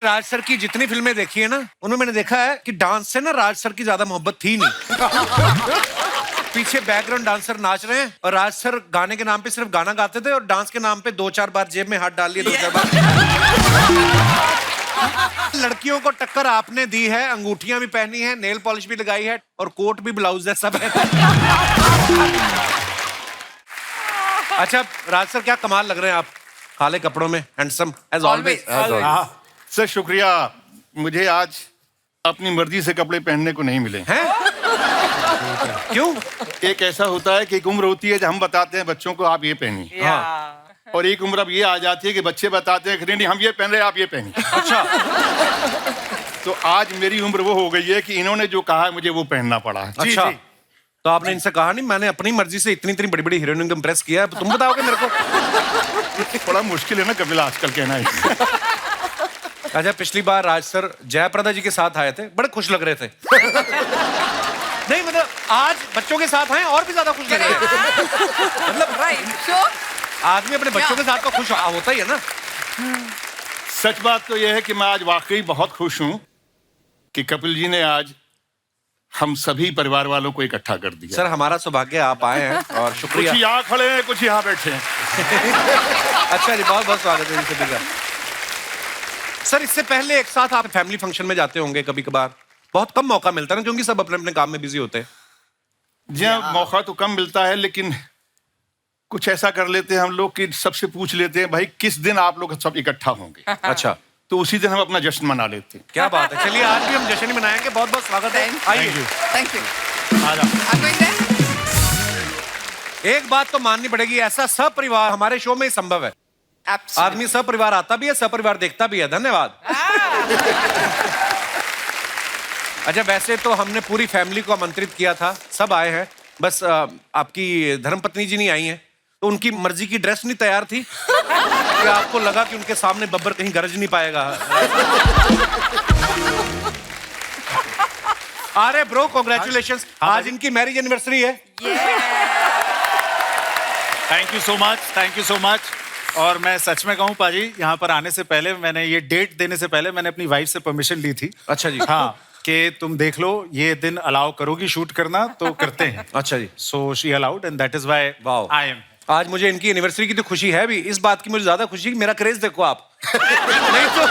राज sir की जितनी फिल्में देखी है ना, उनमें मैंने देखा है कि डांस से ना राज सर की ज्यादा मोहब्बत थी नहीं। पीछे बैकग्राउंड डांसर नाच रहे हैं और राज सर गाने के नाम पे सिर्फ गाना गाते थे और डांस के नाम पे 2-4 बार जेब में हाथ डाल लिए, 2-4 बार। लड़कियों को टक्कर आपने दी है, अंगूठियां भी पहनी है, नेल पॉलिश भी लगाई है और कोट भी ब्लाउज है, सब है। अच्छा राज सर, क्या कमाल लग रहे हैं आप काले कपड़ों में, हैंडसम एज ऑलवेज। सर शुक्रिया, मुझे आज अपनी मर्जी से कपड़े पहनने को नहीं मिले हैं। क्यों? एक ऐसा होता है कि एक उम्र होती है जब हम बताते हैं बच्चों को आप ये पहनिए, और एक उम्र अब ये आ जाती है कि बच्चे बताते हैं कि नहीं हम ये पहन रहे हैं, आप ये पहनिए। अच्छा। तो आज मेरी उम्र वो हो गई है कि इन्होंने जो कहा है मुझे वो पहनना पड़ा है। अच्छा, तो आपने इनसे कहा नहीं मैंने अपनी मर्जी से इतनी इतनी बड़ी बड़ी हीरोइन को इम्प्रेस किया है, तुम बताओगे मेरे को? बड़ा मुश्किल है ना कपिल आजकल कहना है। अच्छा, पिछली बार राज सर जयप्रदा जी के साथ आए थे, बड़े खुश लग रहे थे। नहीं मतलब आज बच्चों के साथ आए और भी ज्यादा खुश लग रहे हैं। मतलब आदमी अपने बच्चों के साथ तो खुश होता ही है ना। सच बात तो यह है कि मैं आज वाकई बहुत खुश हूं कि कपिल जी ने आज हम सभी परिवार वालों को इकट्ठा कर दिया। सर हमारा सौभाग्य आप आए हैं और शुक्रिया। कुछ यहाँ खड़े हैं, कुछ यहाँ बैठे हैं। अच्छा जी, बहुत बहुत स्वागत है सभी का। सर इससे पहले एक साथ आप फैमिली फंक्शन में जाते होंगे कभी कभार, बहुत कम मौका मिलता है ना क्योंकि सब अपने अपने काम में बिजी होते हैं। जी हाँ, मौका तो कम मिलता है, लेकिन कुछ ऐसा कर लेते हैं हम लोग कि सबसे पूछ लेते हैं भाई किस दिन आप लोग सब इकट्ठा होंगे। अच्छा, तो उसी दिन हम अपना जश्न मना लेते हैं। क्या बात है। चलिए आज भी हम जश्न ही मनाएंगे। बहुत बहुत स्वागत है, आइए। Thank you. आ जाओ। एक बात तो माननी पड़ेगी, ऐसा सपरिवार हमारे शो में ही संभव है। आदमी सपरिवार आता भी है, सपरिवार देखता भी है। धन्यवाद। अच्छा, वैसे तो हमने पूरी फैमिली को आमंत्रित किया था, सब आए हैं, बस आपकी धर्मपत्नी जी नहीं आई हैं, तो उनकी मर्जी की ड्रेस नहीं तैयार थी कि आपको लगा कि उनके सामने बब्बर कहीं गरज नहीं पाएगा। अरे ब्रो, कांग्रेचुलेशंस, आज इनकी मैरिज एनिवर्सरी है। Thank you so much, thank you so much. और मैं सच में कहूँ पाजी, यहाँ पर आने से पहले मैंने ये डेट देने से पहले मैंने अपनी वाइफ से परमिशन ली थी। अच्छा जी। हाँ, कि तुम देख लो ये दिन अलाउ करोगी शूट करना तो करते हैं। अच्छा जी। So she allowed and that is why I am. आज मुझे इनकी एनिवर्सरी की तो खुशी है भी, इस बात की मुझे ज्यादा खुशी मेरा क्रेज देखो आप। नहीं तो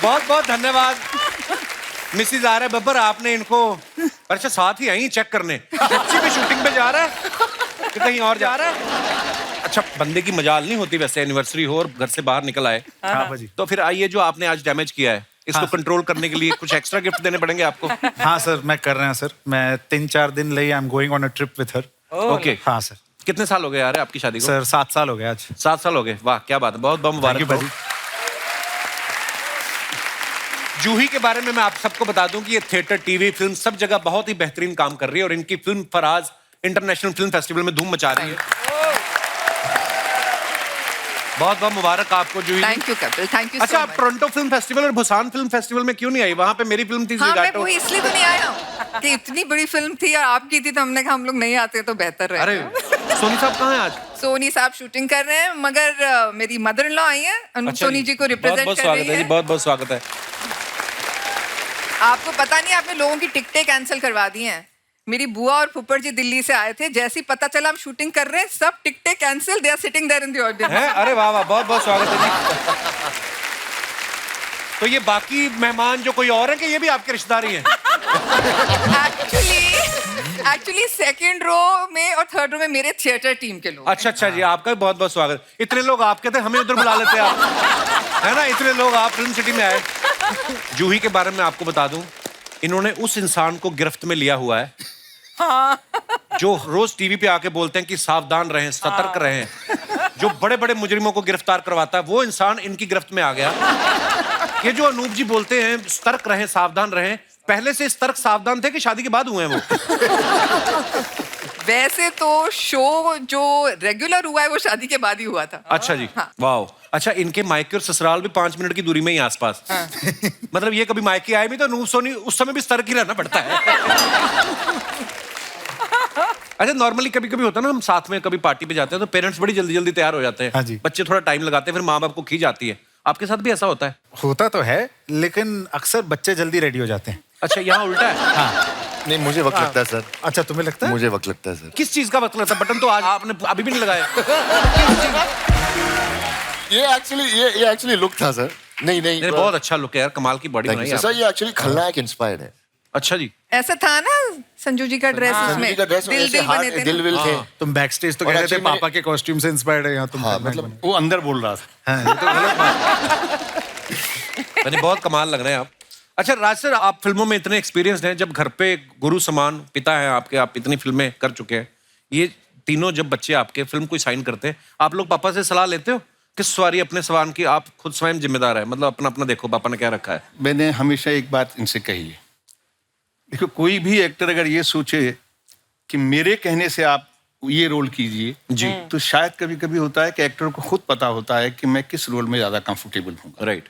बहुत बहुत धन्यवाद मिसिज आर्य बब्बर, आपने इनको अच्छा साथ ही आई चेक करने। सच्ची में शूटिंग पे जा रहा है कि कहीं और जा रहा है? अच्छा, बंदे की मजाल नहीं होती वैसे एनिवर्सरी हो और घर से बाहर निकल आए। हाँ भाजी। तो फिर आइए, जो आपने आज डैमेज किया है इसको कंट्रोल करने के लिए कुछ एक्स्ट्रा गिफ्ट देने पड़ेंगे आपको। हाँ सर, मैं कर रहे हैं सर, मैं 3-4 दिन ले I am going on a trip with her. Okay. हाँ सर। कितने साल हो गए यार आपकी शादी को? सर 7 साल हो गए आज। 7 साल हो गए, वाह क्या बात है, बहुत बहुत मुबारक हो। जूही के बारे में मैं आप सबको बता दूं कि ये थिएटर, टीवी, फिल्म सब जगह बहुत ही बेहतरीन काम कर रही है और इनकी film Faraz international film festival में धूम मचा रही है। बहुत बहुत मुबारक आपको Juhi. Thank you Kapil, thank you. अच्छा, आप टोरंटो फिल्म फेस्टिवल और बुसान फिल्म फेस्टिवल में क्यों नहीं आई? वहां पे मेरी फिल्म थी। हाँ, मैं वही इसलिए तो नहीं आया कि इतनी बड़ी फिल्म थी और आपकी थी, तो हमने कहा हम लोग नहीं आते तो बेहतर है। अरे सोनी साहब कहाँ हैं आज? सोनी साहब शूटिंग कर रहे हैं, मगर मेरी मदर इन लॉ आई है, सोनी जी को रिप्रेजेंट कर रही है। बहुत बहुत स्वागत है। आपको पता नहीं, आपने लोगों की टिकटें कैंसिल करवा दी हैं। मेरी बुआ और फुफड़ जी दिल्ली से आए थे, जैसे ही पता चला हम शूटिंग कर रहे हैं, सब टिकटें cancel, they are sitting there in the audience. अरे वाह वाह, बहुत बहुत स्वागत है जी। तो ये बाकी मेहमान जो कोई और है कि ये भी आपके रिश्तेदार ही हैं? एक्चुअली सेकंड रो में और थर्ड रो में मेरे थिएटर टीम के लोग। अच्छा जी, आपका भी बहुत बहुत स्वागत। इतने लोग आपके थे, हमें उधर बुला लेते आप, है ना? इतने लोग आप फिल्म सिटी में आए। जूही के बारे में आपको बता दूं, इन्होंने उस इंसान को गिरफ्त में लिया हुआ है जो रोज टीवी पे आके बोलते हैं कि सावधान रहें, सतर्क रहें, जो बड़े बड़े मुजरिमों को गिरफ्तार करवाता है, वो इंसान इनकी गिरफ्त में आ गया। ये जो अनूप जी बोलते हैं सतर्क रहें, सावधान रहें, पहले से सतर्क सावधान थे कि शादी के बाद हुए हैं वो? वैसे तो शो जो रेगुलर हुआ है वो शादी के बाद ही हुआ था। अच्छा जी। हाँ। वाह। अच्छा, इनके मायके और ससुराल भी 5 मिनट की दूरी में ही आसपास। हाँ। मतलब ये कभी मायके आए भी तो अनूप सोनी उस समय भी सतर्क ही रहना पड़ता है। अच्छा, नॉर्मली कभी कभी होता है ना, हम साथ में कभी पार्टी पे जाते हैं तो पेरेंट्स बड़ी जल्दी जल्दी तैयार हो जाते हैं। हाँ जी। बच्चे थोड़ा टाइम लगाते हैं, फिर माँ बाप को खींच आती है। आपके साथ भी ऐसा होता है? होता तो है, लेकिन अक्सर बच्चे जल्दी रेडी हो जाते हैं। अच्छा, यहाँ उल्टा है। हाँ। नहीं, मुझे वक्त लगता है सर। अच्छा, तुम्हें लगता है? मुझे वक्त लगता है सर। किस चीज का वक्त लगता है? बटन तो आज आपने अभी भी नहीं लगाया। ये एक्चुअली लुक था सर। नहीं नहीं, बहुत अच्छा लुक है यार, कमाल की बॉडी बनाई सर। आपने। ये एक्चुअली खलनायक इंस्पायर्ड है। अच्छा जी। ऐसा था ना संजू जी का ड्रेस उसमें, संजू जी का ड्रेस में दिल ऐसे दिल बने हार्ट थे दिल ना? विल थे। तुम बैक स्टेज तो और कह रहे थे actually पापा के कॉस्ट्यूम से इंस्पायर्ड है, यहाँ तुम हाँ, खलनायक मतलब वो अंदर बोल रहा था। बने। हाँ, ये तो गलत बात। यानी बहुत कमाल लग रहे हैं आप। अच्छा राज सर, आप फिल्मों में इतने एक्सपीरियंस्ड हैं, जब घर पे गुरु समान पिता हैं आपके, आप इतनी फिल्में कर चुके हैं, ये तीनों जब बच्चे आपके फिल्म कोई साइन करते हैं, आप लोग पापा से सलाह लेते हो किस सवारी अपने सवान की? आप खुद स्वयं जिम्मेदार है, मतलब अपना अपना देखो पापा ने क्या रखा है। मैंने हमेशा एक बात इनसे कही है, देखो कोई भी एक्टर अगर ये सोचे कि मेरे कहने से आप ये रोल कीजिए जी, तो शायद कभी कभी होता है कि एक्टर को खुद पता होता है कि मैं किस रोल में ज्यादा कंफर्टेबल हूँ राइट।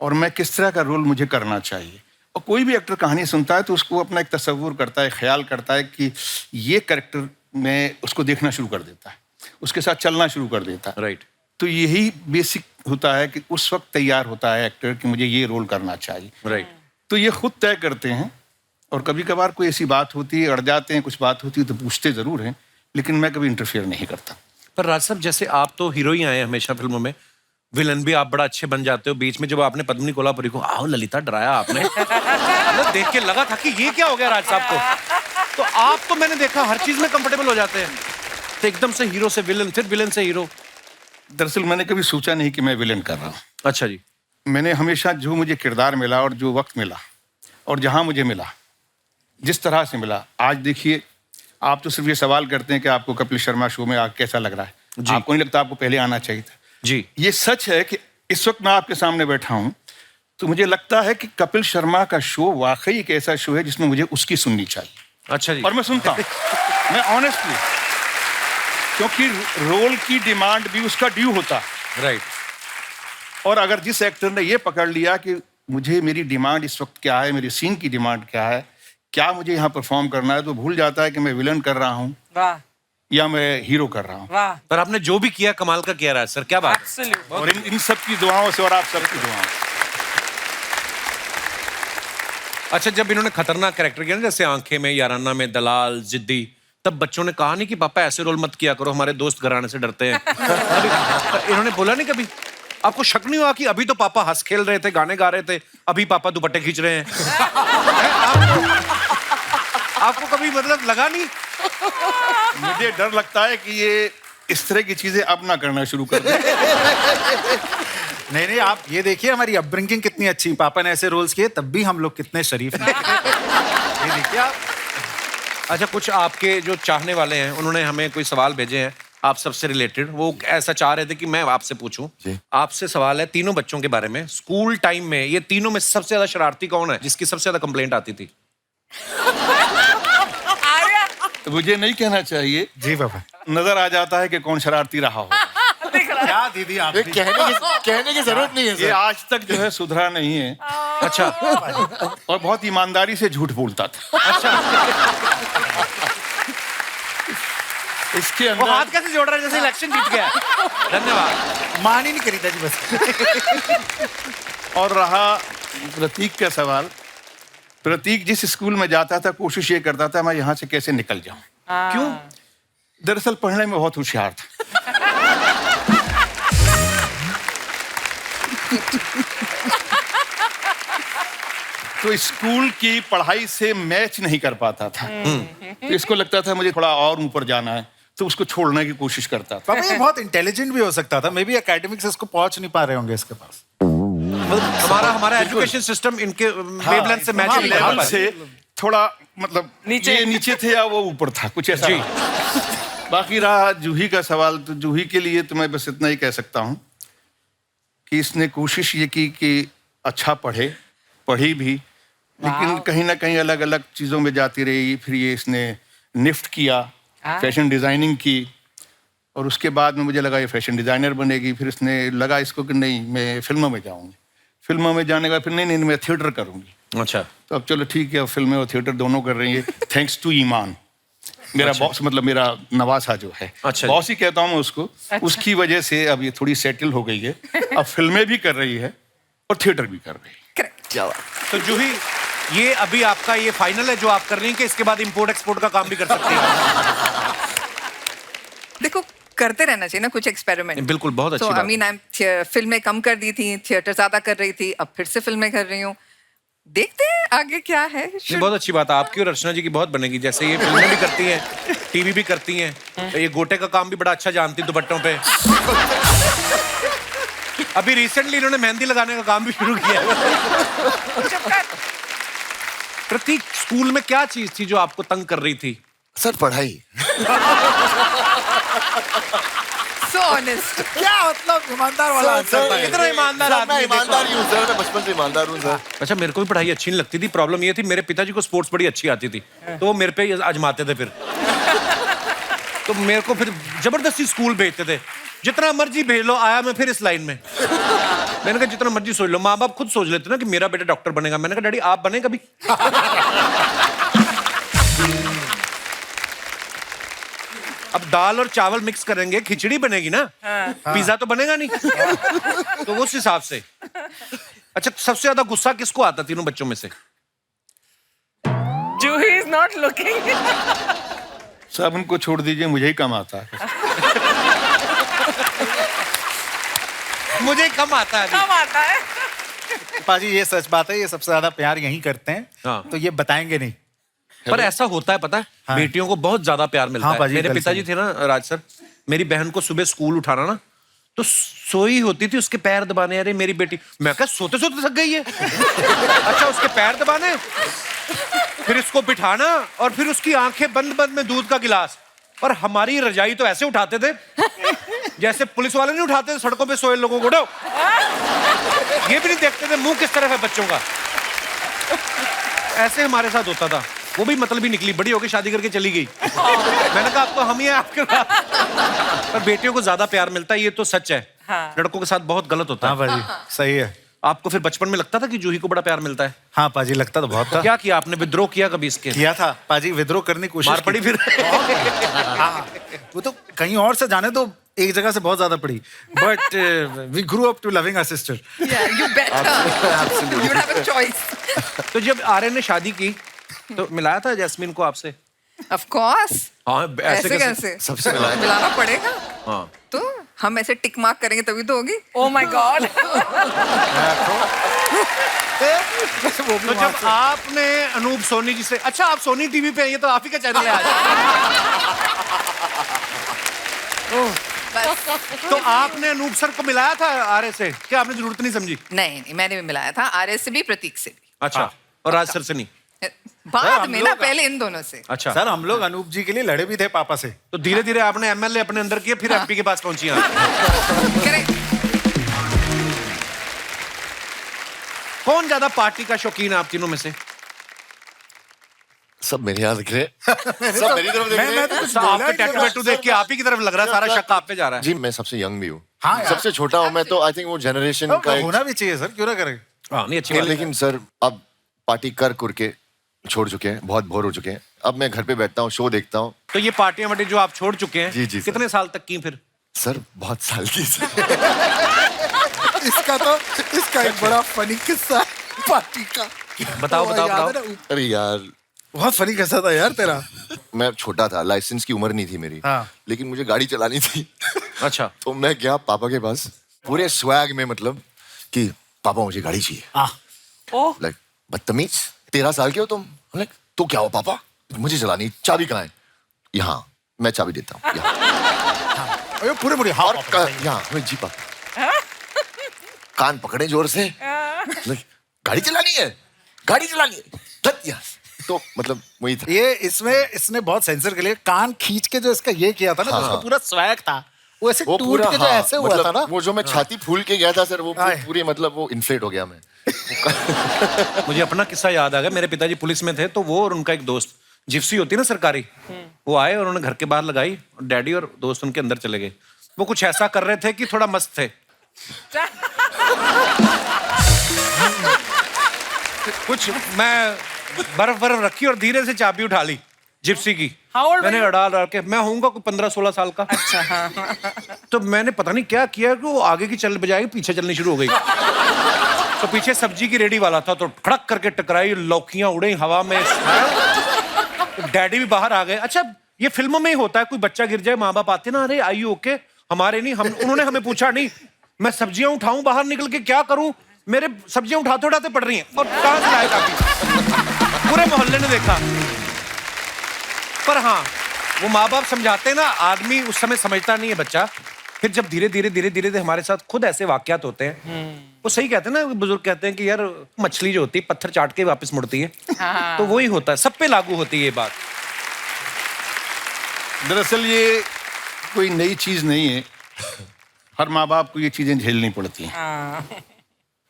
और मैं किस तरह का रोल मुझे करना चाहिए। और कोई भी एक्टर कहानी सुनता है तो उसको अपना एक तस्वुर करता है, ख्याल करता है कि ये कैरेक्टर में उसको देखना शुरू कर देता है, उसके साथ चलना शुरू कर देता है। राइट। तो यही बेसिक होता है कि उस वक्त तैयार होता है एक्टर कि मुझे ये रोल करना चाहिए। राइट। तो ये खुद तय करते हैं। और कभी कभार कोई ऐसी बात होती है, अड़ जाते हैं, कुछ बात होती है तो पूछते जरूर हैं, लेकिन मैं कभी इंटरफेयर नहीं करता। पर राज साहब, जैसे आप तो हीरो ही आए हैं हमेशा फिल्मों में, विलन भी आप बड़ा अच्छे बन जाते हो। बीच में जब आपने पद्मिनी कोल्हापुरी को आओ ललिता डराया आपने, मतलब देख के लगा था कि ये क्या हो गया राज साहब को। तो आप तो मैंने देखा हर चीज में कंफर्टेबल हो जाते हैं, तो एकदम से हीरो से विलन, फिर विलन से हीरो। दरअसल मैंने कभी सोचा नहीं कि मैं विलेन कर रहा हूँ। अच्छा जी। मैंने हमेशा जो मुझे किरदार मिला और जो वक्त मिला और जहाँ मुझे मिला, जिस तरह से मिला, आज देखिए आप तो सिर्फ ये सवाल करते हैं कि आपको कपिल शर्मा शो में आके कैसा लग रहा है, आपको नहीं लगता आपको पहले आना चाहिए था? जी। ये सच है कि इस वक्त मैं आपके सामने बैठा हूं तो मुझे लगता है कि कपिल शर्मा का शो वाकई एक ऐसा शो है जिसमें मुझे उसकी सुननी चाहिए। अच्छा जी। और मैं सुनता हूं, मैं ऑनेस्टली, क्योंकि रोल की डिमांड भी उसका ड्यू होता है। राइट। और अगर जिस एक्टर ने ये पकड़ लिया कि मुझे मेरी डिमांड इस वक्त क्या है, मेरी सीन की डिमांड क्या है, क्या मुझे यहाँ परफॉर्म करना है, तो भूल जाता है कि मैं विलन कर रहा हूँ वाह या मैं हीरो कर रहा हूँ। वाह पर आपने जो भी किया कमाल का किया राज सर, क्या बात है। एब्सोल्यूट और इन सब की दुआओं से और आप सबकी दुआओं से। अच्छा, जब इन्होंने खतरनाक कैरेक्टर किया ना, जैसे आंखें में, याराना में, दलाल, जिद्दी, तब बच्चों ने कहा नहीं कि पापा ऐसे रोल मत किया करो, हमारे दोस्त घराने से डरते हैं। इन्होंने बोला नहीं कभी? आपको शक नहीं हुआ कि अभी तो पापा हंस खेल रहे थे, गाने गा रहे थे, अभी पापा दुपट्टे खींच रहे हैं? आपको कभी मतलब लगा नहीं? मुझे डर लगता है कि ये इस तरह की चीजें अब ना करना शुरू कर दें। नहीं नहीं, आप ये देखिए हमारी अपब्रिंगिंग कितनी अच्छी। पापा ने ऐसे रोल्स किए तब भी हम लोग कितने शरीफ हैं। ये देखिए आप। अच्छा, कुछ आपके जो चाहने वाले हैं उन्होंने हमें कोई सवाल भेजे हैं आप सबसे रिलेटेड, वो ऐसा चाह रहे थे कि मैं आपसे पूछूं। जी। आपसे सवाल है तीनों बच्चों के बारे में। स्कूल टाइम में ये तीनों में सबसे ज्यादा शरारती कौन है, जिसकी सबसे ज्यादा कंप्लेंट आती थी? तो मुझे नहीं कहना चाहिए, जी पापा। नजर आ जाता है कि कौन शरारती रहा हो। क्या दीदी आप ये कहने की जरूरत नहीं है ये सर। आज तक जो है सुधरा नहीं है अच्छा। और बहुत ईमानदारी से झूठ बोलता था। इसके वो हाथ अंदर कैसे जोड़ रहा है जैसे इलेक्शन जीत गया? धन्यवाद। मान ही नहीं करी था जी बस। और रहा प्रतीक का सवाल, प्रतीक जिस स्कूल में जाता था कोशिश ये करता था मैं यहाँ से कैसे निकल जाऊं। क्यों दरअसल पढ़ने में बहुत होशियार था। तो स्कूल की पढ़ाई से मैच नहीं कर पाता था। तो इसको लगता था मुझे थोड़ा और ऊपर जाना है, तो उसको छोड़ने की कोशिश करता था। पापा ये बहुत इंटेलिजेंट भी हो सकता था, मे बी एकेडमिक से इसको पहुंच नहीं पा रहे होंगे इसके पास। हमारा एजुकेशन सिस्टम इनके वेवलेंथ से मैच नहीं कर लेवल पा से थोड़ा मतलब नीचे। ये नीचे थे या वो ऊपर था, कुछ ऐसा। बाकी रहा जूही का सवाल, तो जूही के लिए तो मैं बस इतना ही कह सकता हूँ कि इसने कोशिश ये की कि अच्छा पढ़ी भी, लेकिन कहीं ना कहीं अलग अलग चीज़ों में जाती रही। फिर ये इसने निफ्ट किया, फैशन डिज़ाइनिंग की, और उसके बाद में मुझे लगा ये फैशन डिज़ाइनर बनेगी। फिर इसने लगा इसको कि नहीं मैं फिल्मों में जाऊँगी। फिल्मों में जाने का फिर नहीं मैं थिएटर करूँगी। अच्छा। तो अब चलो ठीक है, फिल्में और थिएटर दोनों कर रही है, थैंक्स टू ईमान। मेरा बॉस मतलब मेरा नवासा जो है, अच्छा। बॉस ही कहता हूँ मैं उसको। उसकी वजह से अब ये थोड़ी सेटल हो गई है, अब फिल्में भी कर रही है और थिएटर भी कर रही है। करेक्ट। क्या बात। तो जूही, ये अभी आपका ये फाइनल है जो आप कर रही हैं कि इसके बाद इंपोर्ट एक्सपोर्ट का काम भी कर सकती हैं? देखो, करते रहना चाहिए ना कुछ एक्सपेरिमेंट। बिल्कुल, बहुत अच्छी तो बात आई मीन फिल्में कम कर दी थी, थिएटर ज्यादा कर रही थी, अब फिर से फिल्में कर रही हूँ। देखते हैं आगे क्या है। ये बहुत अच्छी बात है, आपकी और अर्चना जी की बहुत बनेगी। जैसे ये फिल्में भी करती हैं, टीवी भी करती हैं, तो ये गोटे का काम भी बड़ा अच्छा जानती हैं दुपट्टों पे। अभी रिसेंटली इन्होंने मेहंदी लगाने का काम भी शुरू किया है। प्रतीक, स्कूल में क्या चीज थी जो आपको तंग कर रही थी? सर पढ़ाई। So honest. क्या मतलब ईमानदार वाला आंसर था ये। कितना ईमानदार सर, आदमी मैं है, देखो। ईमानदार ही हूँ सर, मैं बचपन से ईमानदार हूँ सर। अच्छा, मेरे को भी पढ़ाई अच्छी नहीं लगती थी। प्रॉब्लम ये थी, मेरे पिताजी को स्पोर्ट्स बड़ी अच्छी आती थी, तो वो मेरे पे ही आजमाते थे फिर। तो मेरे को फिर जबरदस्ती स्कूल भेजते थे। जितना मर्जी भेज लो, आया मैं फिर इस लाइन में। मैंने कहा जितना मर्जी सोच लो, माँ बाप खुद सोच लेते ना कि मेरा बेटा डॉक्टर बनेगा। मैंने कहा डैडी आप बने कभी? अब दाल और चावल मिक्स करेंगे, खिचड़ी बनेगी ना, पिज्जा तो बनेगा नहीं। तो उस हिसाब से। अच्छा, सबसे ज्यादा गुस्सा किसको आता तीनों बच्चों में से? Juhi is not looking. सब उनको छोड़ दीजिए, मुझे ही कम आता है। मुझे कम आता है अभी। कम आता है। पाजी ये सच बात है, ये सबसे ज्यादा प्यार यहीं करते हैं। हाँ। तो ये बताएंगे नहीं। पर ऐसा होता है, पता है, हाँ। बेटियों को बहुत ज्यादा प्यार मिलता हाँ, है। बाजी, मेरे कल पिताजी से। थे ना राज सर, मेरी बहन को सुबह स्कूल उठाना ना, तो सोई होती थी, उसके पैर दबाने। अरे मेरी बेटी, मैं कहा सोते सोते थक गई है। अच्छा, उसके पैर दबाने, फिर इसको बिठाना, और फिर उसकी आंखें बंद बंद में दूध का गिलास। और हमारी रजाई तो ऐसे उठाते थे जैसे पुलिस वाले नहीं उठाते थे सड़कों पे सोए लोगों को। उठो, ये भी नहीं देखते थे मुंह किस तरफ है बच्चों का। ऐसे हमारे साथ होता था। वो भी मतलब ही निकली, बड़ी होकर शादी करके चली गई। मैंने कहा अब तो हम ही हैं आपके साथ। पर बेटियों को ज्यादा प्यार मिलता है, ये तो सच है। हाँ। लड़कों के साथ बहुत गलत होता हाँ है। पाजी, सही है। आपको फिर बचपन में लगता था कि जूही को बड़ा प्यार मिलता है? हाँ पाजी, लगता तो बहुत था। क्या किया आपने, विद्रोह किया कभी इसके? किया था पाजी, विद्रोह करने की कोशिश मार पड़ी की। फिर? हाँ, वो तो कहीं और से जाने तो एक जगह से बहुत ज्यादा पड़ी। But we grew up to loving our sister. Yeah, you better. You would have a choice. तो जब आर्यन ने शादी की तो मिलाया था जैस्मीन को आपसे? Of course. हाँ, ऐसे कैसे? सबसे मिलाया। मिलाना पड़ेगा। हाँ। तो हम ऐसे टिक मार्क करेंगे तभी तो होगी। Oh my God. तो जब आपने अनूप सोनी जी से, अच्छा आप सोनी टीवी पे हैं, ये तो आप ही का चैनल है आज। बस। तो आपने अनूप सर को मिलाया था आर्य से? क्या आपने जरूरत नहीं समझी? नहीं नहीं, मैंने भी मिलाया था, आर्य से भी, प्रतीक से भी। अच्छा, और राज सर से नहीं? बाद हम में ना, लोग- पहले इन दोनों से। अच्छा, सर हम लोग अनूप जी के लिए लड़े भी थे पापा से। तो धीरे धीरे आपने एमएलए अपने अंदर किए, फिर एमपी के पास पहुंची आप। करेक्ट। कौन ज्यादा पार्टी का शौकीन है आप तीनों में से? सब मेरे यहाँ दिख रहे हैं। सब मेरी तरफ देख रहे हैं। तो आपके टैटू वैटू देख के आप ही की तरफ लग रहा है, सारा शक आप पे जा रहा है। जी मैं सबसे यंग भी हूँ। हाँ यार। सबसे छोटा हूँ मैं, तो आई थिंक वो जनरेशन का एक। होना भी चाहिए सर, क्यों ना करें। हाँ, नहीं अच्छी नहीं, बात है। लेकिन सर अब पार्टी कर के छोड़ चुके हैं, बहुत बोर हो चुके हैं। अब मैं घर पे बैठता हूँ, शो देखता हूँ। तो ये पार्टियां वार्टी जो आप छोड़ चुके हैं, जी, जी, सर। कितने साल तक की फिर? सर बहुत साल की सर। इसका एक बड़ा फनी किस्सा है पार्टी का। बताओ बताओ याद है बताओ। ना? अरे यार, बहुत फनी किस्सा था यार तेरा। मैं छोटा था, लाइसेंस की उम्र नहीं थी मेरी। हाँ। लेकिन मुझे गाड़ी चलानी थी। अच्छा, तो मैं गया पापा के पास पूरे स्वैग में, मतलब कि पापा मुझे गाड़ी चाहिए। Oh. लाइक बदतमीज, 13 साल के हो तुम? लाइक तो क्या हो पापा, मुझे चलानी, चाबी कहाँ है? यहाँ, मैं चाबी देता हूँ यहाँ। अरे पूरे पूरे हाँ और पापा। यहाँ मैं जी पापा। कान पकड़े जोर से, लाइक गाड़ी चलानी है, गाड़ी चलानी है, धत यहाँ। तो मतलब वही था। ये इसमें इसने बहुत सेंसर के लिए कान खींच के जो इसका ये किया था ना, हाँ, तो उसका हाँ। पूरा स्वैग था। वो ऐसे वो टूट पूरा के जो हाँ, ऐसे हुआ मतलब था ना। वो जो मैं छाती फूल के गया था सर, वो आए। पूरी मतलब वो इन्फ्लेट हो गया मैं। मुझे अपना किस्सा याद आ गया। मेरे पिताजी पुलिस में थे, तो वो और उनका एक दोस्त, जिप्सी होती है ना सरकारी, वो आए और उन्होंने घर के बाहर लगाई, और डैडी और दोस्त उनके अंदर चले गए। वो कुछ ऐसा कर रहे थे कि थोड़ा मस्त थे। कुछ मैं बर्फ रखी और धीरे से चाबी उठा ली, जिप्सी की। How old मैंने were you? अड़ा के, मैं होऊंगा कोई 15-16 साल का। अच्छा हाँ तो मैंने पता नहीं क्या किया कि वो आगे की चल बजाय पीछे चलनी शुरू हो गई। तो पीछे सब्जी की रेडी वाला था, तो खड़क करके टकराई, लौकियां उड़े हवा में। तो डैडी भी बाहर आ गए। अच्छा, ये फिल्मों में ही होता है, कोई बच्चा गिर जाए, माँ बाप आते ना, अरे आई ओके? हमारे नहीं, हम उन्होंने हमें पूछा नहीं। मैं सब्जियां उठाऊं बाहर निकल के, क्या करूं? मेरे सब्जियां उठाते उठाते पड़ रही हैं, और कहां से लाए काफी? पूरे मोहल्ले ने देखा। पर हाँ, वो माँ बाप समझाते हैं ना, आदमी उस समय समझता नहीं है बच्चा। फिर जब धीरे धीरे हमारे साथ खुद ऐसे वाकयात होते हैं, वो सही कहते हैं ना, बुजुर्ग कहते हैं कि यार मछली जो होती है पत्थर चाट के वापस मुड़ती है। तो वही होता है, सब पे लागू होती है ये बात। दरअसल ये कोई नई चीज नहीं है, हर माँ बाप को ये चीजें झेलनी पड़ती हैं।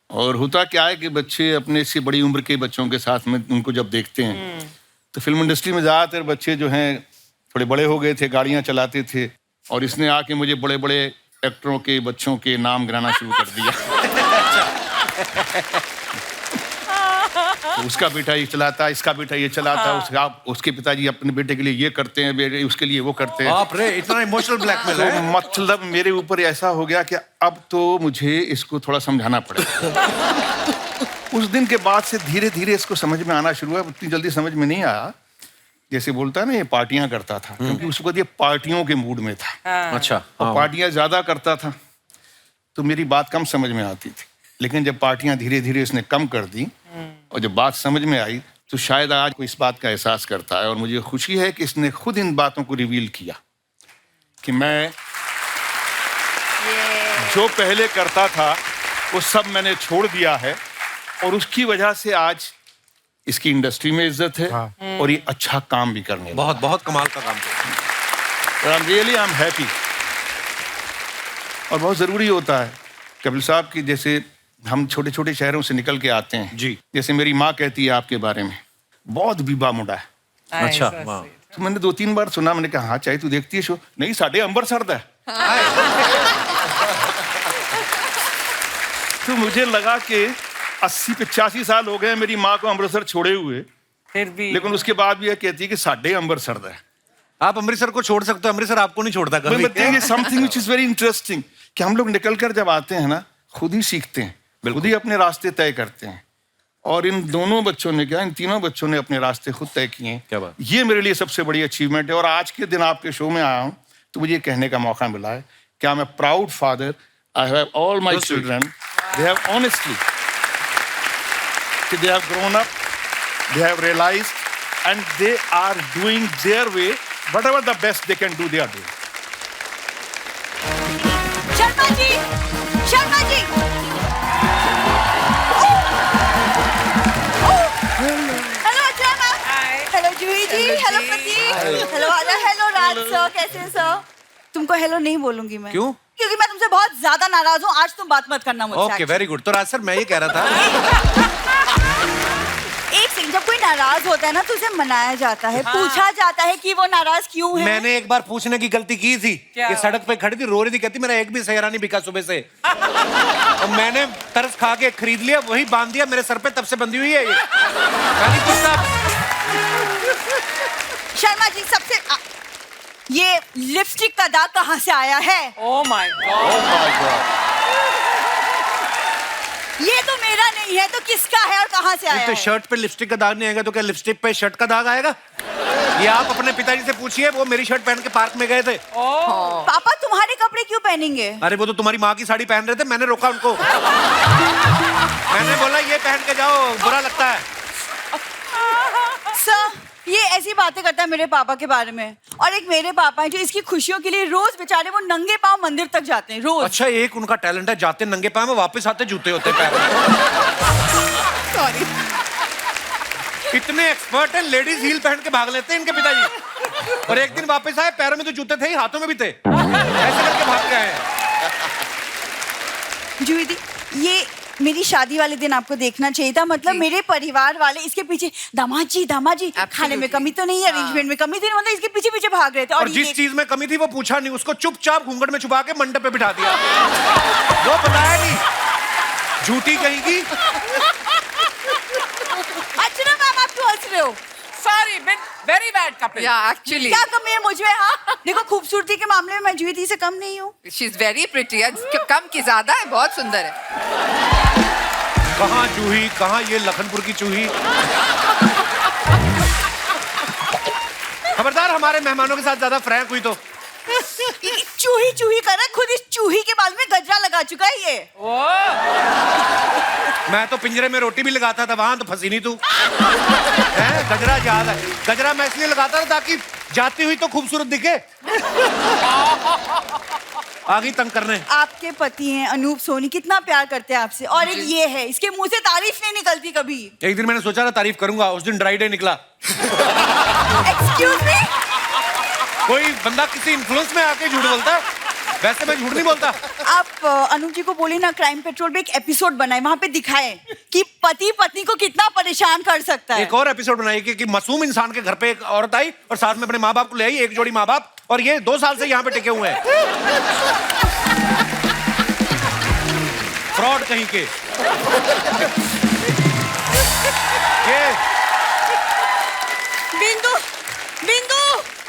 और होता क्या है कि बच्चे अपने से बड़ी उम्र के बच्चों के साथ में उनको जब देखते हैं, तो फिल्म इंडस्ट्री में ज़्यादातर बच्चे जो हैं थोड़े बड़े हो गए थे, गाड़ियाँ चलाते थे, और इसने आके मुझे बड़े बड़े एक्टरों के बच्चों के नाम गिनाना शुरू कर दिया। तो उसका बेटा ये चलाता, इसका बेटा ये चलाता, उसके पिताजी अपने बेटे के लिए ये करते हैं, बेटे उसके लिए वो करते हैं। बाप रे, इतना इमोशनल ब्लैकमेल तो है। मतलब मेरे ऊपर ऐसा हो गया कि अब तो मुझे इसको थोड़ा समझाना पड़ेगा। उस दिन के बाद से धीरे धीरे इसको समझ में आना शुरू हुआ। उतनी जल्दी समझ में नहीं आया, जैसे बोलता है ना, ये पार्टियां करता था, क्योंकि उस वक्त ये पार्टियों के मूड में था। अच्छा, और पार्टियां ज्यादा करता था, तो मेरी बात कम समझ में आती थी। लेकिन जब पार्टियां धीरे धीरे इसने कम कर दी और जब बात समझ में आई, तो शायद आज को इस बात का एहसास करता है। और मुझे खुशी है कि इसने खुद इन बातों को रिवील किया कि मैं जो पहले करता था वो सब मैंने छोड़ दिया है, और उसकी वजह से आज इसकी इंडस्ट्री में इज्जत है। और ये अच्छा काम भी करने लगा। बहुत बहुत कमाल का काम किया। और आई एम हैप्पी। और बहुत ज़रूरी होता है कपिल साहब कि जैसे हम छोटे छोटे शहरों से निकल के आते हैं जी। जैसे मेरी माँ कहती है आपके बारे में, बहुत बीबा मुंडा है। अच्छा, वाह। तो मैंने 2-3 बार सुना, मैंने कहा हाँ चाहे तू देखती है शो, नहीं साढ़े अंबर सर्द है। तो मुझे लगा कि 80-85 साल हो गए मेरी माँ को अमृतसर छोड़े हुए, फिर भी लेकिन उसके बाद भी यह कहती है कि साढ़े अंबर सर्द है। आप अमृतसर को छोड़ सकते हो, अमृतसर आपको नहीं छोड़ता कभी। Something which is very interesting कि हम लोग निकल कर जब आते हैं ना, खुद ही सीखते हैं, खुद ही अपने रास्ते तय करते हैं। और इन दोनों बच्चों ने क्या, इन तीनों बच्चों ने अपने रास्ते खुद तय किए हैं। क्या बात। ये मेरे लिए सबसे बड़ी अचीवमेंट है। और आज के दिन आपके शो में आया हूँ तो मुझे कहने का मौका मिला है कि I am a proud father. I have all my children, they have honestly, they have grown up, they have realized, and they are doing their way, whatever the best they can do, they are doing. Sharma ji, Sharma ji, hello Akshara ma'am, hello Juhi ji, hello Prateek, hello आजा, hello Raj sir, कैसे हैं sir? तुमको hello नहीं बोलूंगी मैं। क्यों? क्योंकि मैं तुमसे बहुत ज्यादा नाराज हूँ। आज तुम बात मत करना मुझसे। Okay, very good. तो राज सर, मैं ये कह रहा था, एक सेकंड, जब कोई नाराज होता है ना तो उसे मनाया जाता है, पूछा जाता है कि वो नाराज क्यों है। मैंने एक बार पूछने की गलती की थी। ये सड़क पे खड़ी थी, रो रही थी, कहती मेरा एक भी सेहरा नहीं बिका सुबह से। और मैंने तरस खा के खरीद लिया, वही बांध दिया मेरे सर पे, तब से बंधी हुई है ये। नहीं पूछता। शर्मा जी, सबसे ये लिपस्टिक का दाग कहाँ से आया है? Oh my God. ये तो मेरा नहीं है, तो किसका है और कहाँ से आया तो है? शर्ट पे लिपस्टिक का दाग नहीं आएगा तो क्या लिपस्टिक पे शर्ट का दाग आएगा? ये आप अपने पिताजी से पूछिए, वो मेरी शर्ट पहन के पार्क में गए थे। पापा तुम्हारे कपड़े क्यों पहनेंगे? अरे वो तो तुम्हारी माँ की साड़ी पहन रहे थे, मैंने रोका उनको। मैंने बोला ये पहन के जाओ, बुरा लगता है। सर, ये ऐसी बातें करता है मेरे पापा के बारे में। और एक मेरे पापा हैं जो इसकी खुशियों के लिए रोज बेचारे वो नंगे पांव मंदिर तक जाते हैं, रोज। अच्छा, एक उनका टैलेंट है, जाते नंगे पांव में, वापस आते जूते होते पैर में। सॉरी। इतने एक्सपर्ट हैं, लेडीज हील पहन के भाग लेते हैं इनके पिताजी। और एक दिन वापस आए, पैरों में तो जूते थे ही, हाथों में भी थे, ऐसे करके भाग के आए। जूही दी, ये मेरी शादी वाले दिन आपको देखना चाहिए था। मतलब मेरे परिवार वाले इसके पीछे, दामाद जी खाने में कमी तो नहीं है, अरेंजमेंट में कमी थी, मतलब इसके पीछे पीछे भाग रहे थे। और जिस चीज में कमी थी वो पूछा नहीं, उसको चुपचाप घूंघट में छुपा के मंडप पे बिठा दिया। वो बताया नहीं, झूठी कहेगी। अच्छा मैम, आप क्यों हंस रहे हो? Sorry, very bad couple. Yeah, actually. क्या कमी है मुझ में? हाँ देखो, खूबसूरती के मामले में मैं जूही दी से कम नहीं हूँ। She's very pretty. कम की ज्यादा है, बहुत सुंदर है। कहाँ जूही, कहाँ ये लखनपुर की चूही। खबरदार हमारे मेहमानों के साथ ज्यादा फ्रैंक हुई तो। चूही चूही कर रहा है, खुद इस चूही के बाल में गजरा लगा चुका है ये। मैं तो पिंजरे में रोटी भी लगाता था, वहां तो फंसी नहीं तू। है गजरा याद है, गजरा मैं इसलिए लगाता था ताकि जाती हुई तो खूबसूरत दिखे। आगे तंग करने। आपके पति हैं अनूप सोनी, कितना प्यार करते हैं आपसे, और एक ये है, इसके मुंह से तारीफ नहीं निकलती कभी। एक दिन मैंने सोचा था तारीफ करूंगा, उस दिन ड्राई डे निकला। एक्सक्यूज मी, कोई बंदा किसी इन्फ्लुएंस में आके झूठ बोलता है, वैसे मैं झूठ नहीं बोलता। आप अनूप जी को बोले ना क्राइम पेट्रोल पे एक एपिसोड बनाए, वहां पे दिखाए कि पति पत्नी को कितना परेशान कर सकता है। एक और एपिसोड बनाइए कि मासूम इंसान के घर पे एक औरत आई और साथ में अपने माँ बाप को ले आई, एक जोड़ी माँ बाप, और ये 2 साल से यहाँ पे टिके हुए हैं। फ्रॉड कहीं के। ये बिंदु बिंदु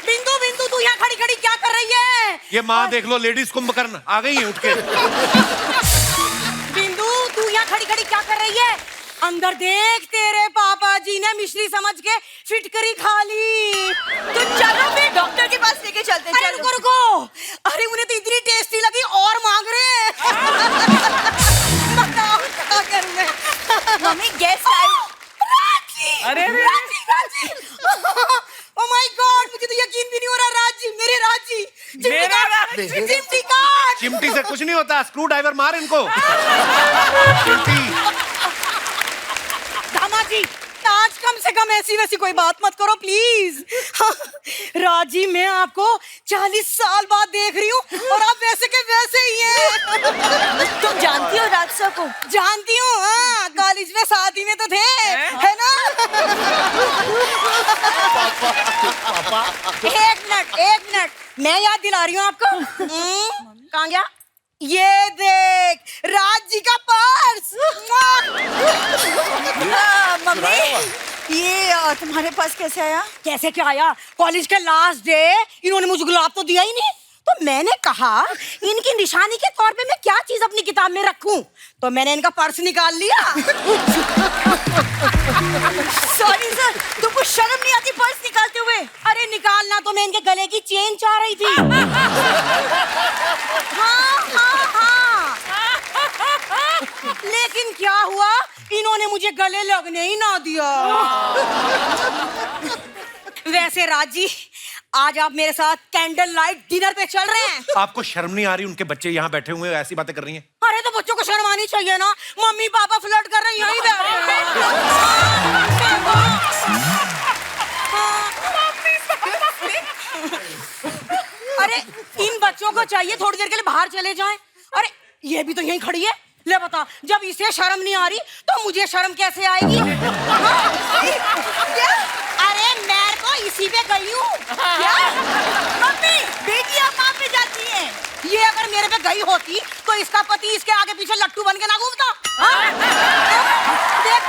बिंदु बिंदु तू यहाँ खड़ी खड़ी क्या कर रही है? ये माँ देख लो, लेडीज कुंभकर्ण आ गई है उठ के। बिंदु तू यहाँ खड़ी खड़ी क्या कर रही है? अंदर देख, तेरे पापा जी ने मिश्री समझ के फिटकरी खा ली। तो चलो फिर डॉक्टर के पास लेके चलते हैं। अरे रुको रुको, अरे उन्हें तो इतनी टेस्टी लगी और मांग रहे हैं। बताओ क्या करूं मैं? मम्मी गेस्ट आए। अरे राजी राजी, ओह माय गॉड, मुझे तो यकीन भी नहीं हो रहा। राजी, मेरे राजी, चिमटी काट। चिमटी से कुछ नहीं होता, स्क्रू ड्राइवर मार इनको। चिमटी। दामाजी, आज कम से कम ऐसी वैसी कोई बात मत करो प्लीज। राजी, मैं आपको 40 साल बाद देख रही हूँ और आप वैसे के वैसे ही हैं। तुम जानती हो राजसा को? जानती हूँ, हाँ, कॉलेज में शादी में तो थे, है ना? एक मिनट, मैं याद दिला रही हूँ आपको। कहाँ गया? ये देख, राज जी का पर्स। मम्मी, ये तुम्हारे पास कैसे आया? कैसे क्या आया? कॉलेज के लास्ट डे इन्होंने मुझे गुलाब तो दिया ही नहीं, तो मैंने कहा इनकी निशानी के तौर पे मैं क्या चीज अपनी किताब में रखूं, तो मैंने इनका पर्स निकाल लिया। सॉरी सर, तुमको शर्म नहीं आती पर्स निकालते हुए? अरे निकालना तो मैं इनके गले की चेन चाह रही थी। हाँ। लेकिन क्या हुआ, इन्होंने मुझे गले लगने ही ना दिया। वैसे राजी, आज आप मेरे साथ कैंडल लाइट डिनर पे चल रहे हैं। आपको शर्म नहीं आ रही? उनके बच्चे यहाँ बैठे हुए ऐसी बातें कर रही हैं। अरे तो बच्चों को शर्म आनी चाहिए ना, मम्मी पापा फ्लर्ट कर रहे हैं, यहीं बैठे हैं। अरे इन बच्चों को चाहिए थोड़ी देर के लिए बाहर चले जाएं। अरे ये भी तो यहीं खड़ी है, ले बता, जब इसे शर्म नहीं आ रही तो मुझे शर्म कैसे आएगी? अरे मैं तो इसी पे गई हूँ। मम्मी, बेटी आप वहाँ पे जाती हैं। ये अगर मेरे पे गई होती तो इसका पति इसके आगे पीछे लट्टू बन के ना घूमता। देख,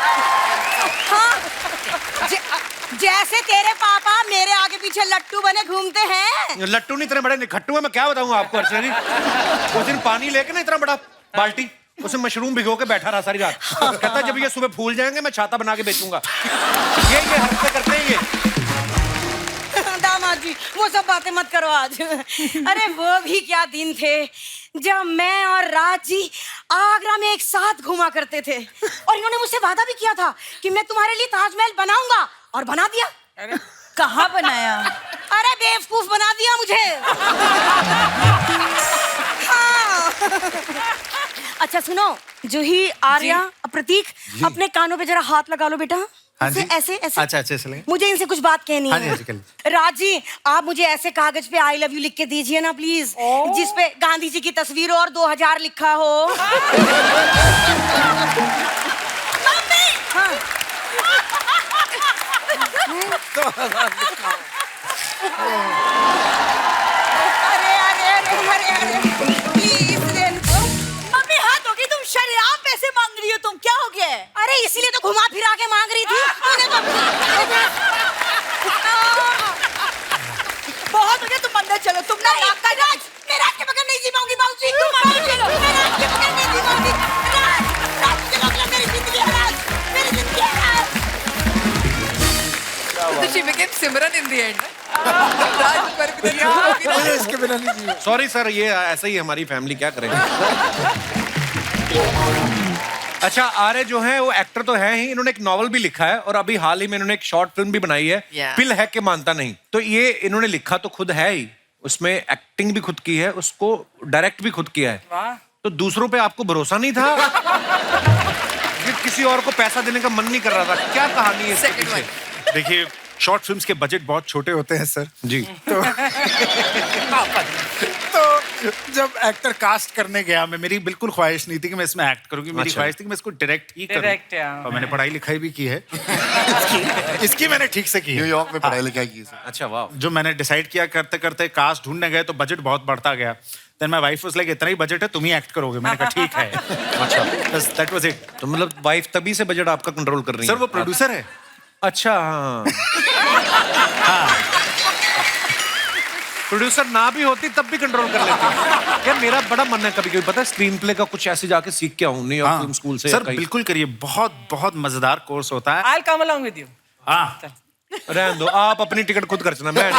जैसे तेरे पापा मेरे आगे पीछे लट्टू बने घूमते हैं। लट्टू नहीं, इतने बड़े निखट्टू है, मैं क्या बताऊँ आपको अर्चना जी। उस दिन पानी लेके ना इतना बड़ा बाल्टी, उसमें मशरूम भिगो के बैठा रहा सारी रात। कहता जब ये सुबह फूल जाएंगे मैं छाता बना के बेचूंगा। ये हरकतें करते हैं ये। दामाद जी, वो सब बातें मत करो आज। अरे वो भी क्या दिन थे जब मैं और राज जी आगरा में एक साथ घुमा करते थे, और इन्होंने मुझसे वादा भी किया था कि मैं तुम्हारे लिए ताजमहल बनाऊंगा, और बना दिया। कहाँ बनाया? अरे बेवकूफ बना दिया मुझे। हाँ। अच्छा सुनो, जूही, आर्या, प्रतीक, अपने कानों पे जरा हाथ लगा लो बेटा। हाँ जी। ऐसे ऐसे। अच्छा चलेंगे। मुझे इनसे कुछ बात कहनी हाँ है। जी, राज जी, आप मुझे ऐसे कागज पे आई लव यू लिख के दीजिए ना प्लीज, जिसपे गांधी जी की तस्वीर और 2000 लिखा हो। मम्मी! हाँ। अरे प्लीज रेनको। मम्मी हाथ होगी, तुम शरेआम पैसे मांग रही हो, तुम क्या हो गया है? अरे इसीलिए तो घुमा फिरा के मांग रही थी। गया, तुम अंदर चलो, तुम ना राज, मैं राज के बगैर नहीं जी पाऊंगी बाबूजी, तुम अंदर चलो, मैं राज के बगैर नहीं जी पाऊंगी। राज, राज के बगैर मेरी जिंदगी है, राज, मेरी जिंदगी है, राज। So she became Simran in the end. राज पर भी तो मुझे इसके बिना नहीं जीना। सॉरी सर, ये ऐसा ही हमारी फैमिली, क्या करेंगे। अच्छा, आर्य जो है वो एक्टर तो है ही, इन्होंने एक नॉवल भी लिखा है और अभी हाल ही में इन्होंने एक शॉर्ट फिल्म भी बनाई है, Yeah. पिल है कि मानता नहीं। तो ये इन्होंने लिखा तो खुद है ही, उसमें एक्टिंग भी खुद की है, उसको डायरेक्ट भी खुद किया है। वाह। तो दूसरों पे आपको भरोसा नहीं था कि किसी और को पैसा देने का मन नहीं कर रहा था? क्या कहानी है इसके Second पीछे? one. देखिए, शॉर्ट फिल्म्स के बजट बहुत छोटे होते हैं सर। जी। तो जब एक्टर कास्ट करने गया, मेरी बिल्कुल ख्वाहिश नहीं थी कि मैं इसमें एक्ट करूंगी, मेरी अच्छा। ख्वाहिश थी कि मैं इसको डायरेक्ट ही करूं। Direct, yeah. और मैंने पढ़ाई लिखाई भी की है। इसकी मैंने ठीक से की है। न्यूयॉर्क में पढ़ाई लिखाई की सर। अच्छा, वाह। जो मैंने डिसाइड किया करते करते कास्ट ढूंढने गए तो बजट बहुत बढ़ता गया। Then my wife was like, इतना ही बजट है, तुम ही एक्ट करोगे। मैंने कहा ठीक है। अच्छा, बस दैट वाज इट। तो मतलब वाइफ तभी से बजट आपका कंट्रोल कर रही है? सर वो प्रोड्यूसर है। अच्छा, हाँ। प्रोड्यूसर ना भी होती तब भी कंट्रोल कर लेती। यार मेरा बड़ा मन है कभी कभी, पता है, स्क्रीन प्ले का कुछ ऐसे जाके सीख के आऊं, न्यूयॉर्क फिल्म स्कूल से। सर बिल्कुल करिए, बहुत बहुत मजेदार कोर्स होता है। I'll come along with you. हाँ, रहने दो, आप अपनी टिकट खुद खर्चना, मैं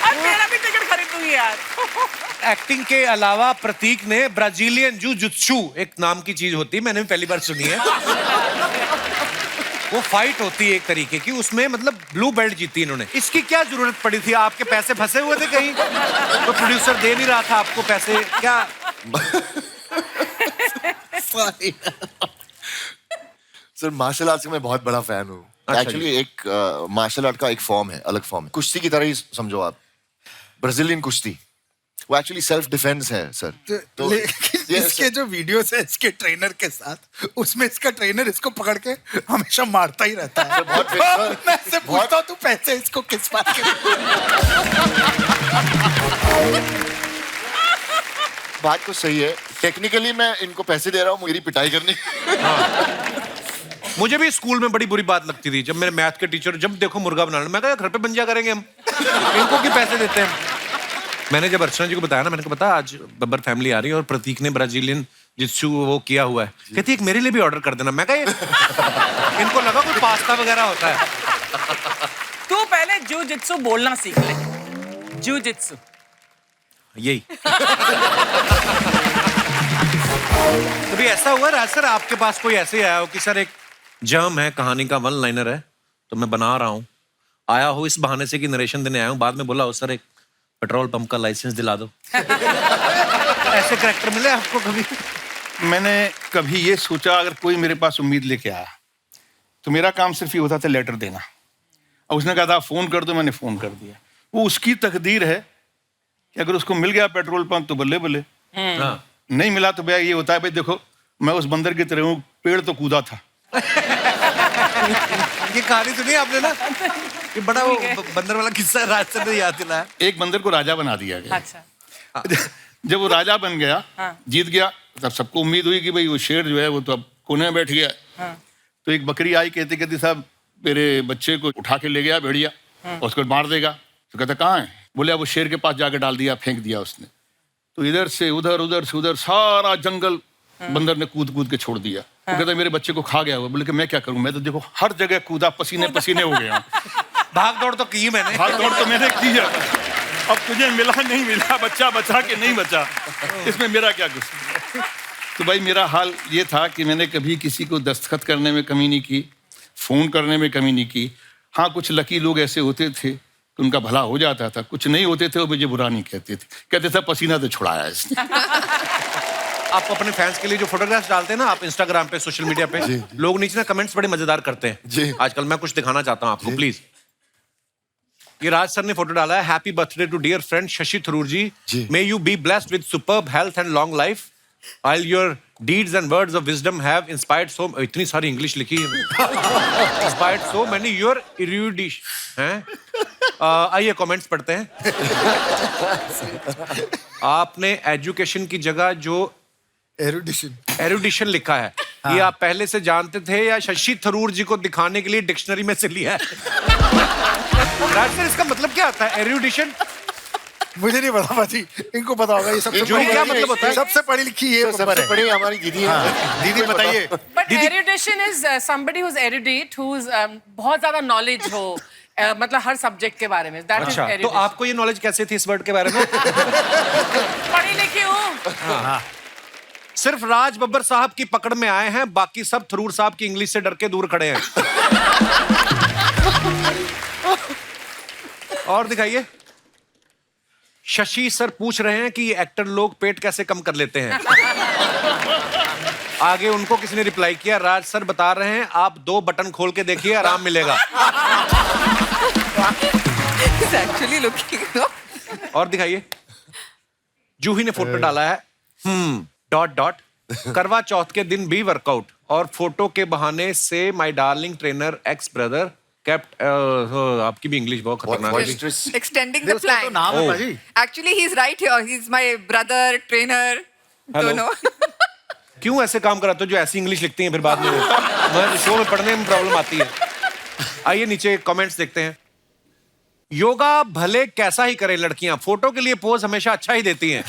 और मेरा भी टिकट खरीद दूंगी यार। एक्टिंग के अलावा प्रतीक ने ब्राजीलियन जूजुत्सु एक नाम की चीज होती है, मैंने भी पहली बार सुनी है। वो फाइट होती है एक तरीके की, उसमें मतलब ब्लू बेल्ट जीती इन्होंने। इसकी क्या जरूरत पड़ी थी? आपके पैसे फंसे हुए थे कहीं? तो प्रोड्यूसर दे नहीं रहा था आपको पैसे, क्या? सर मार्शल आर्ट्स का मैं बहुत बड़ा फैन हूँ। अच्छा एक्चुअली एक मार्शल आर्ट का एक फॉर्म है, अलग फॉर्म है, कुश्ती की तरह ही समझो आप। ब्राजीलियन कुश्ती वो एक्चुअली सेल्फ डिफेंस है सर। तो ये इसके जो वीडियोस है इसके ट्रेनर के साथ, उसमें इसका ट्रेनर इसको पकड़ के हमेशा मारता ही रहता है। बहुत मैं इससे पूछता हूँ, तू पैसे इसको किस बात के? बात तो सही है, टेक्निकली मैं इनको पैसे दे रहा हूँ मेरी पिटाई करने। मुझे भी स्कूल में बड़ी बुरी बात लगती थी जब मेरे मैथ के टीचर, जब देखो मुर्गा बनाना, मैं कहा घर पे बन जा करेंगे हम, इनको क्यों पैसे देते हैं? मैंने जब अर्चना जी को बताया ना, मैंने कहा पता आज बब्बर फैमिली आ रही है और प्रतीक ने ब्राजीलियन जित्सु वो किया हुआ है, कहती एक मेरे लिए भी ऑर्डर कर देना। मैं कहा इनको लगा कोई पास्ता वगैरह होता है। तू पहले जूजित्सु बोलना सीख ले। जूजित्सु। यही। कभी ऐसा हुआ राज सर आपके पास कोई ऐसे आया हो कि सर एक जर्म है, कहानी का वन लाइनर है तो मैं बना रहा हूँ, आया हो इस बहाने से कि नरेशन देने आया हूँ, बाद में बोला हो सर एक पेट्रोल पंप का लाइसेंस दिला दो? ऐसे करैक्टर मिले आपको कभी? मैंने कभी ये सोचा अगर कोई मेरे पास उम्मीद लेके आया तो मेरा काम सिर्फ ये होता था लेटर देना, और उसने कहा था फोन कर दो, मैंने फोन कर दिया। वो उसकी तकदीर है कि अगर उसको मिल गया पेट्रोल पंप तो बल्ले बल्ले, हाँ। नहीं मिला तो भैया ये होता है भाई देखो मैं उस बंदर की तरह हूँ, पेड़ तो कूदा था। ये कहानी सुनी आपने ना, ये बड़ा वो बंदर वाला किस्सा राज सर ने याद दिलाया। एक बंदर को राजा बना दिया गया। अच्छा। जब वो राजा बन गया, हाँ। जीत गया, तब सबको उम्मीद हुई कि भाई वो शेर जो है वो तो अब कोने में बैठ गया। हाँ। तो एक बकरी आई, कहती कहती साहब मेरे बच्चे को उठा के ले गया भेड़िया, और उसको मार देगा। तो कहता कहाँ है? बोले वो शेर के पास जाके डाल दिया, फेंक दिया उसने। तो इधर से उधर, उधर से उधर सारा जंगल बंदर ने कूद कूद के छोड़ दिया। वो कहता मेरे बच्चे को खा गया हुआ। बोले कि मैं क्या करूं, मैं तो देखो हर जगह कूदा, पसीने पसीने हो गया। भाग दौड़ तो की मैंने, भाग दौड़ तो मैंने की है, अब तुझे मिला नहीं मिला, बच्चा बचा के नहीं बचा, इसमें मेरा क्या कुछ। तो भाई मेरा हाल ये था कि मैंने कभी किसी को दस्तखत करने में कमी नहीं की, फोन करने में कमी नहीं की। हाँ, कुछ लकी लोग ऐसे होते थे कि उनका भला हो जाता था, कुछ नहीं होते थे वो मुझे बुरा नहीं कहते थे, कहते थे पसीना तो छुड़ाया इसने। आप अपने फैंस के लिए जो फोटोग्राफ्स डालते हैं ना आप इंस्टाग्राम पे, सोशल मीडिया पे, लोग नीचे ना कमेंट्स बड़े मजेदार करते हैं जी। आजकल। मैं कुछ दिखाना चाहता हूँ आपको, प्लीज। ये राज सर ने फोटो डाला है, happy birthday to dear friend Shashi Tharoor ji, may you be blessed with superb health and long life, while your deeds and words of wisdom have inspired so, इतनी सारी इंग्लिश लिखी है, inspired so many your erudition हैं। आइए comments पढ़ते हैं। आपने education की जगह जो एरुडिशन लिखा है, ये आप पहले से जानते थे या शशि थरूर जी को दिखाने के लिए डिक्शनरी में से लिया है? राज सर इसका मतलब क्या आता है एरुडिशन? मुझे नहीं पता भाजी, इनको पता होगा। ये सबसे जूही क्या मतलब होता है? सबसे पढ़ी लिखी ये सबसे बब्बर है। बड़ी हमारी दीदी है। दीदी बताइए। But erudition is somebody who's erudite, who's बहुत ज्यादा नॉलेज हो, मतलब हर सब्जेक्ट के बारे में। That is अच्छा, तो erudition. आपको ये नॉलेज कैसे थी इस वर्ड के बारे में? पढ़ी लिखी हूँ। सिर्फ राज बब्बर साहब की पकड़ में आए हैं, बाकी सब थरूर साहब की इंग्लिश से डर के दूर खड़े हैं। और दिखाइए। शशि सर पूछ रहे हैं कि ये एक्टर लोग पेट कैसे कम कर लेते हैं। आगे उनको किसी ने रिप्लाई किया, राज सर बता रहे हैं आप 2 बटन खोल के देखिए, आराम मिलेगा। He's actually looking. और दिखाइए। जूही ने फोटो डाला है डॉट डॉट करवा चौथ के दिन भी वर्कआउट, और फोटो के बहाने से my darling trainer x brother kept. आपकी भी इंग्लिश बहुत खतरनाक है। Boisterous. Extending the उसका तो plan. नाम है Oh. भाजी। Actually, he's right here. He's my brother, trainer. Hello. दोनों. क्यों ऐसे काम कराते हो जो ऐसी इंग्लिश लिखती हैं फिर बाद में? मैं शो में पढ़ने में प्रॉब्लम आती है। आइए नीचे कमेंट्स देखते हैं। योगा भले कैसा ही करें लड़कियां, फोटो के लिए पोज हमेशा अच्छा ही देती हैं।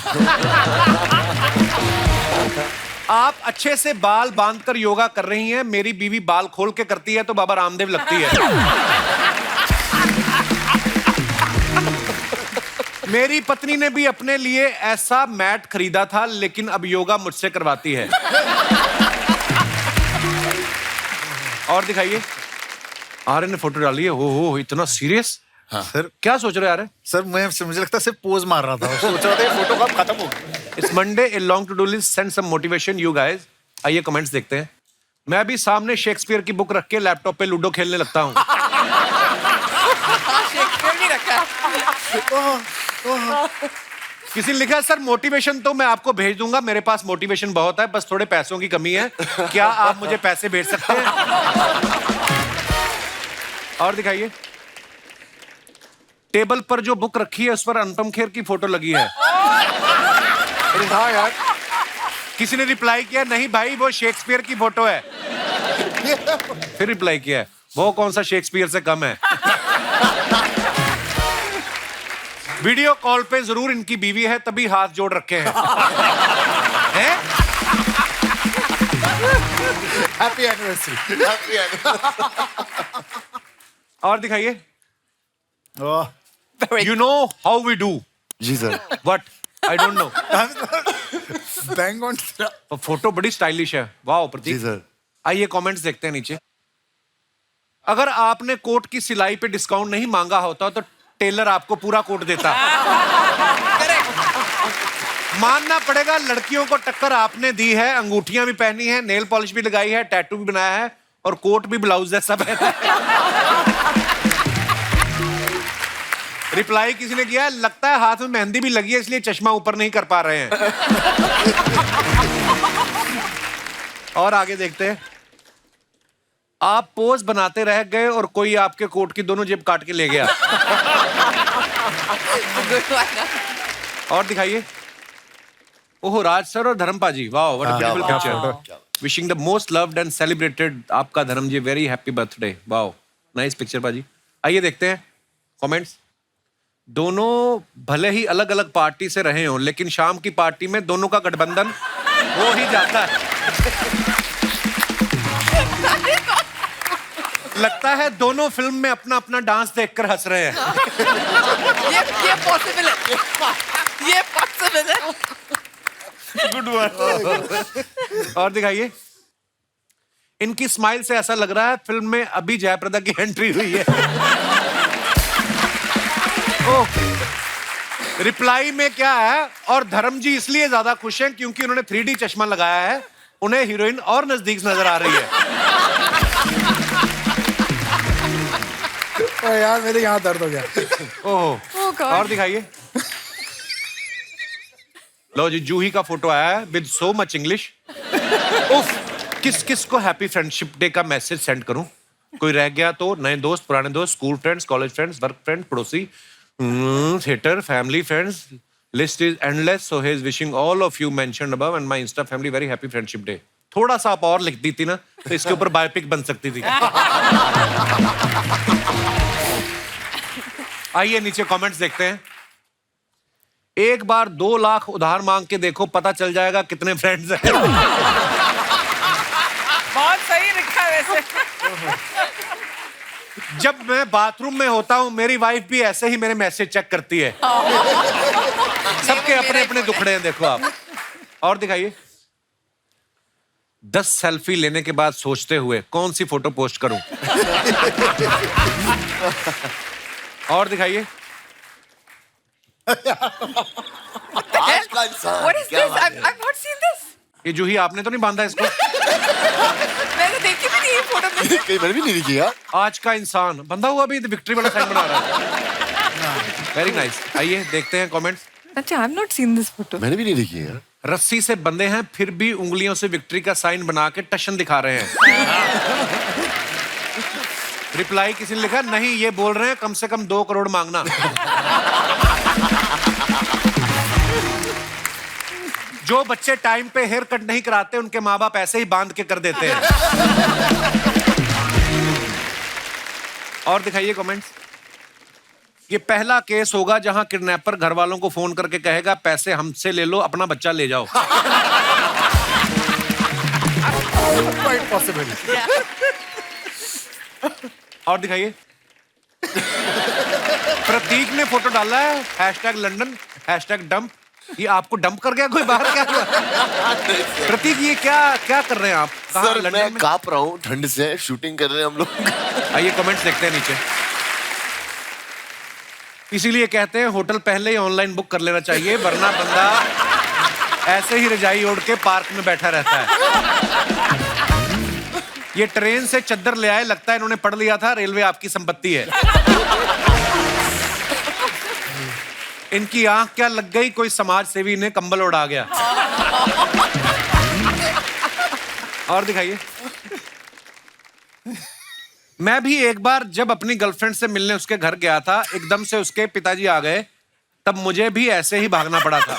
आप अच्छे से बाल बांधकर योगा कर रही हैं, मेरी बीवी बाल खोल के करती है तो बाबा रामदेव लगती है। मेरी पत्नी ने भी अपने लिए ऐसा मैट खरीदा था, लेकिन अब योगा मुझसे करवाती है। और दिखाइए। आर्य ने फोटो डाली है। हो इतना सीरियस? सर क्या सोच रहे हैं? सर मुझे लगता है सिर्फ पोज मार रहा था, सोच रहा था ये फोटो कब खत्म होगी। It's Monday, a long to do list, send some motivation you guys. आइए कमेंट्स देखते हैं। मैं भी सामने शेक्सपियर की बुक रख के लैपटॉप पे लूडो खेलने लगता हूँ। शेक्सपियर भी रखा है। किसी ने लिखा सर मोटिवेशन तो मैं आपको भेज दूंगा, मेरे पास मोटिवेशन बहुत है, बस थोड़े पैसों की कमी है, क्या आप मुझे पैसे भेज सकते हैं? और दिखाइए। टेबल पर जो बुक रखी है उस पर अनुपम खेर की फोटो लगी है। अरे हाँ यार, किसी ने रिप्लाई किया, नहीं भाई वो शेक्सपियर की फोटो है। फिर रिप्लाई किया, वो कौन सा शेक्सपियर से कम है। वीडियो कॉल पे जरूर इनकी बीवी है, तभी हाथ जोड़ रखे हैं। हैं? Happy anniversary. और दिखाइए। Oh you know how we do जी sir. What I don't know. Bang on. Photo बड़ी स्टाइलिश है। वाह जी प्रतीक। सर। आइए कमेंट्स देखते हैं नीचे। अगर आपने कोट की सिलाई पे डिस्काउंट नहीं मांगा होता तो टेलर आपको पूरा कोट देता। मानना पड़ेगा लड़कियों को टक्कर आपने दी है, अंगूठियां भी पहनी है, नेल पॉलिश भी लगाई है, टैटू भी बनाया है और कोट भी ब्लाउज जैसा पहना है। रिप्लाई किसी ने किया, लगता है हाथ में मेहंदी भी लगी है इसलिए चश्मा ऊपर नहीं कर पा रहे हैं। और आगे देखते हैं। आप पोज बनाते रह गए और कोई आपके कोट की दोनों जेब काट के ले गया। और दिखाइए। ओह राज सर और धर्म पाजी, वाह what a beautiful picture. Wishing the most loved and celebrated आपका धर्म जी, वेरी हैप्पी बर्थडे। वाह नाइस पिक्चर पाजी। आइए देखते हैं कमेंट्स। दोनों भले ही अलग अलग पार्टी से रहे हों, लेकिन शाम की पार्टी में दोनों का गठबंधन हो ही जाता है। लगता है दोनों फिल्म में अपना अपना डांस देखकर हंस रहे हैं। ये पॉसिबल है। ये पॉसिबल है। Good one. और दिखाइए। इनकी स्माइल से ऐसा लग रहा है फिल्म में अभी जयप्रदा की एंट्री हुई है। रिप्लाई में क्या है, और धर्म जी इसलिए ज्यादा खुश हैं क्योंकि उन्होंने 3D चश्मा लगाया है, उन्हें हीरोइन और नजदीक नजर आ रही है। यार मेरे यहाँ दर्द हो गया। ओह और दिखाइए। लो जी, जूही का फोटो आया है विद सो मच इंग्लिश। उफ, किस किस को हैप्पी फ्रेंडशिप डे का मैसेज सेंड करूं? कोई रह गया तो नए दोस्त, पुराने दोस्त, school friends, college friends, work friend, पड़ोसी, theatre, family friends, list is endless, so he is wishing all of you mentioned above and my insta family very happy friendship day. थोड़ा सा आप और लिख दी थी ना तो इसके ऊपर बायोपिक बन सकती थी। आइए नीचे कमेंट्स देखते हैं। एक बार 2 लाख उधार मांग के देखो, पता चल जाएगा कितने फ्रेंड्स हैं। बहुत सही लिखा है वैसे। जब मैं बाथरूम में होता हूँ मेरी वाइफ भी ऐसे ही मेरे मैसेज चेक करती है। सबके अपने अपने दुखड़े हैं, देखो आप। और दिखाइए। 10 सेल्फी लेने के बाद सोचते हुए कौन सी फोटो पोस्ट करूं। और दिखाइए। आज का इंसान What is क्या this? बात है? I've not seen this. ये जूही आपने तो नहीं बांधा इसको? मैंने देखी भी नहीं ये फोटो में। कहीं मैंने भी नहीं देखी यार। आज का इंसान बंधा हुआ भी विक्ट्री वाला साइन बना रहा है। Very nice. आइए देखते हैं कमेंट्स। अच्छा, I've not seen this photo. मैंने भी नहीं देखी यार। रस्सी से बंधे हैं फिर भी उंगलियों से विक्ट्री का साइन बना के टशन दिखा रहे हैं। रिप्लाई किसी ने लिखा, नहीं ये बोल रहे हैं कम से कम 2 करोड़ मांगना। जो बच्चे टाइम पे हेयर कट नहीं कराते उनके माँ बाप ऐसे ही बांध के कर देते हैं। और दिखाइए कमेंट्स। ये पहला केस होगा जहां किडनैपर घर वालों को फोन करके कहेगा पैसे हमसे ले लो, अपना बच्चा ले जाओ। Quite possible. और दिखाइए। प्रतीक ने फोटो डाला है #लंदन #डंप। ये आपको डंप कर गया कोई बाहर? क्या हुआ? प्रतीक ये क्या क्या कर रहे हैं आप? कहाँ, सर लंदन मैं में? कांप रहा हूँ ठंड से, शूटिंग कर रहे हैं हम लोग। आइए कमेंट्स देखते हैं नीचे। इसीलिए कहते हैं होटल पहले ही ऑनलाइन बुक कर लेना चाहिए, वरना बंदा ऐसे ही रजाई ओढ़ के पार्क में बैठा रहता है। ये ट्रेन से चद्दर ले आए, लगता है इन्होंने पढ़ लिया था रेलवे आपकी संपत्ति है। इनकी आंख क्या लग गई, कोई समाज सेवी ने कंबल उड़ा गया। और दिखाइए। मैं भी एक बार जब अपनी गर्लफ्रेंड से मिलने उसके घर गया था, एकदम से उसके पिताजी आ गए, तब मुझे भी ऐसे ही भागना पड़ा था।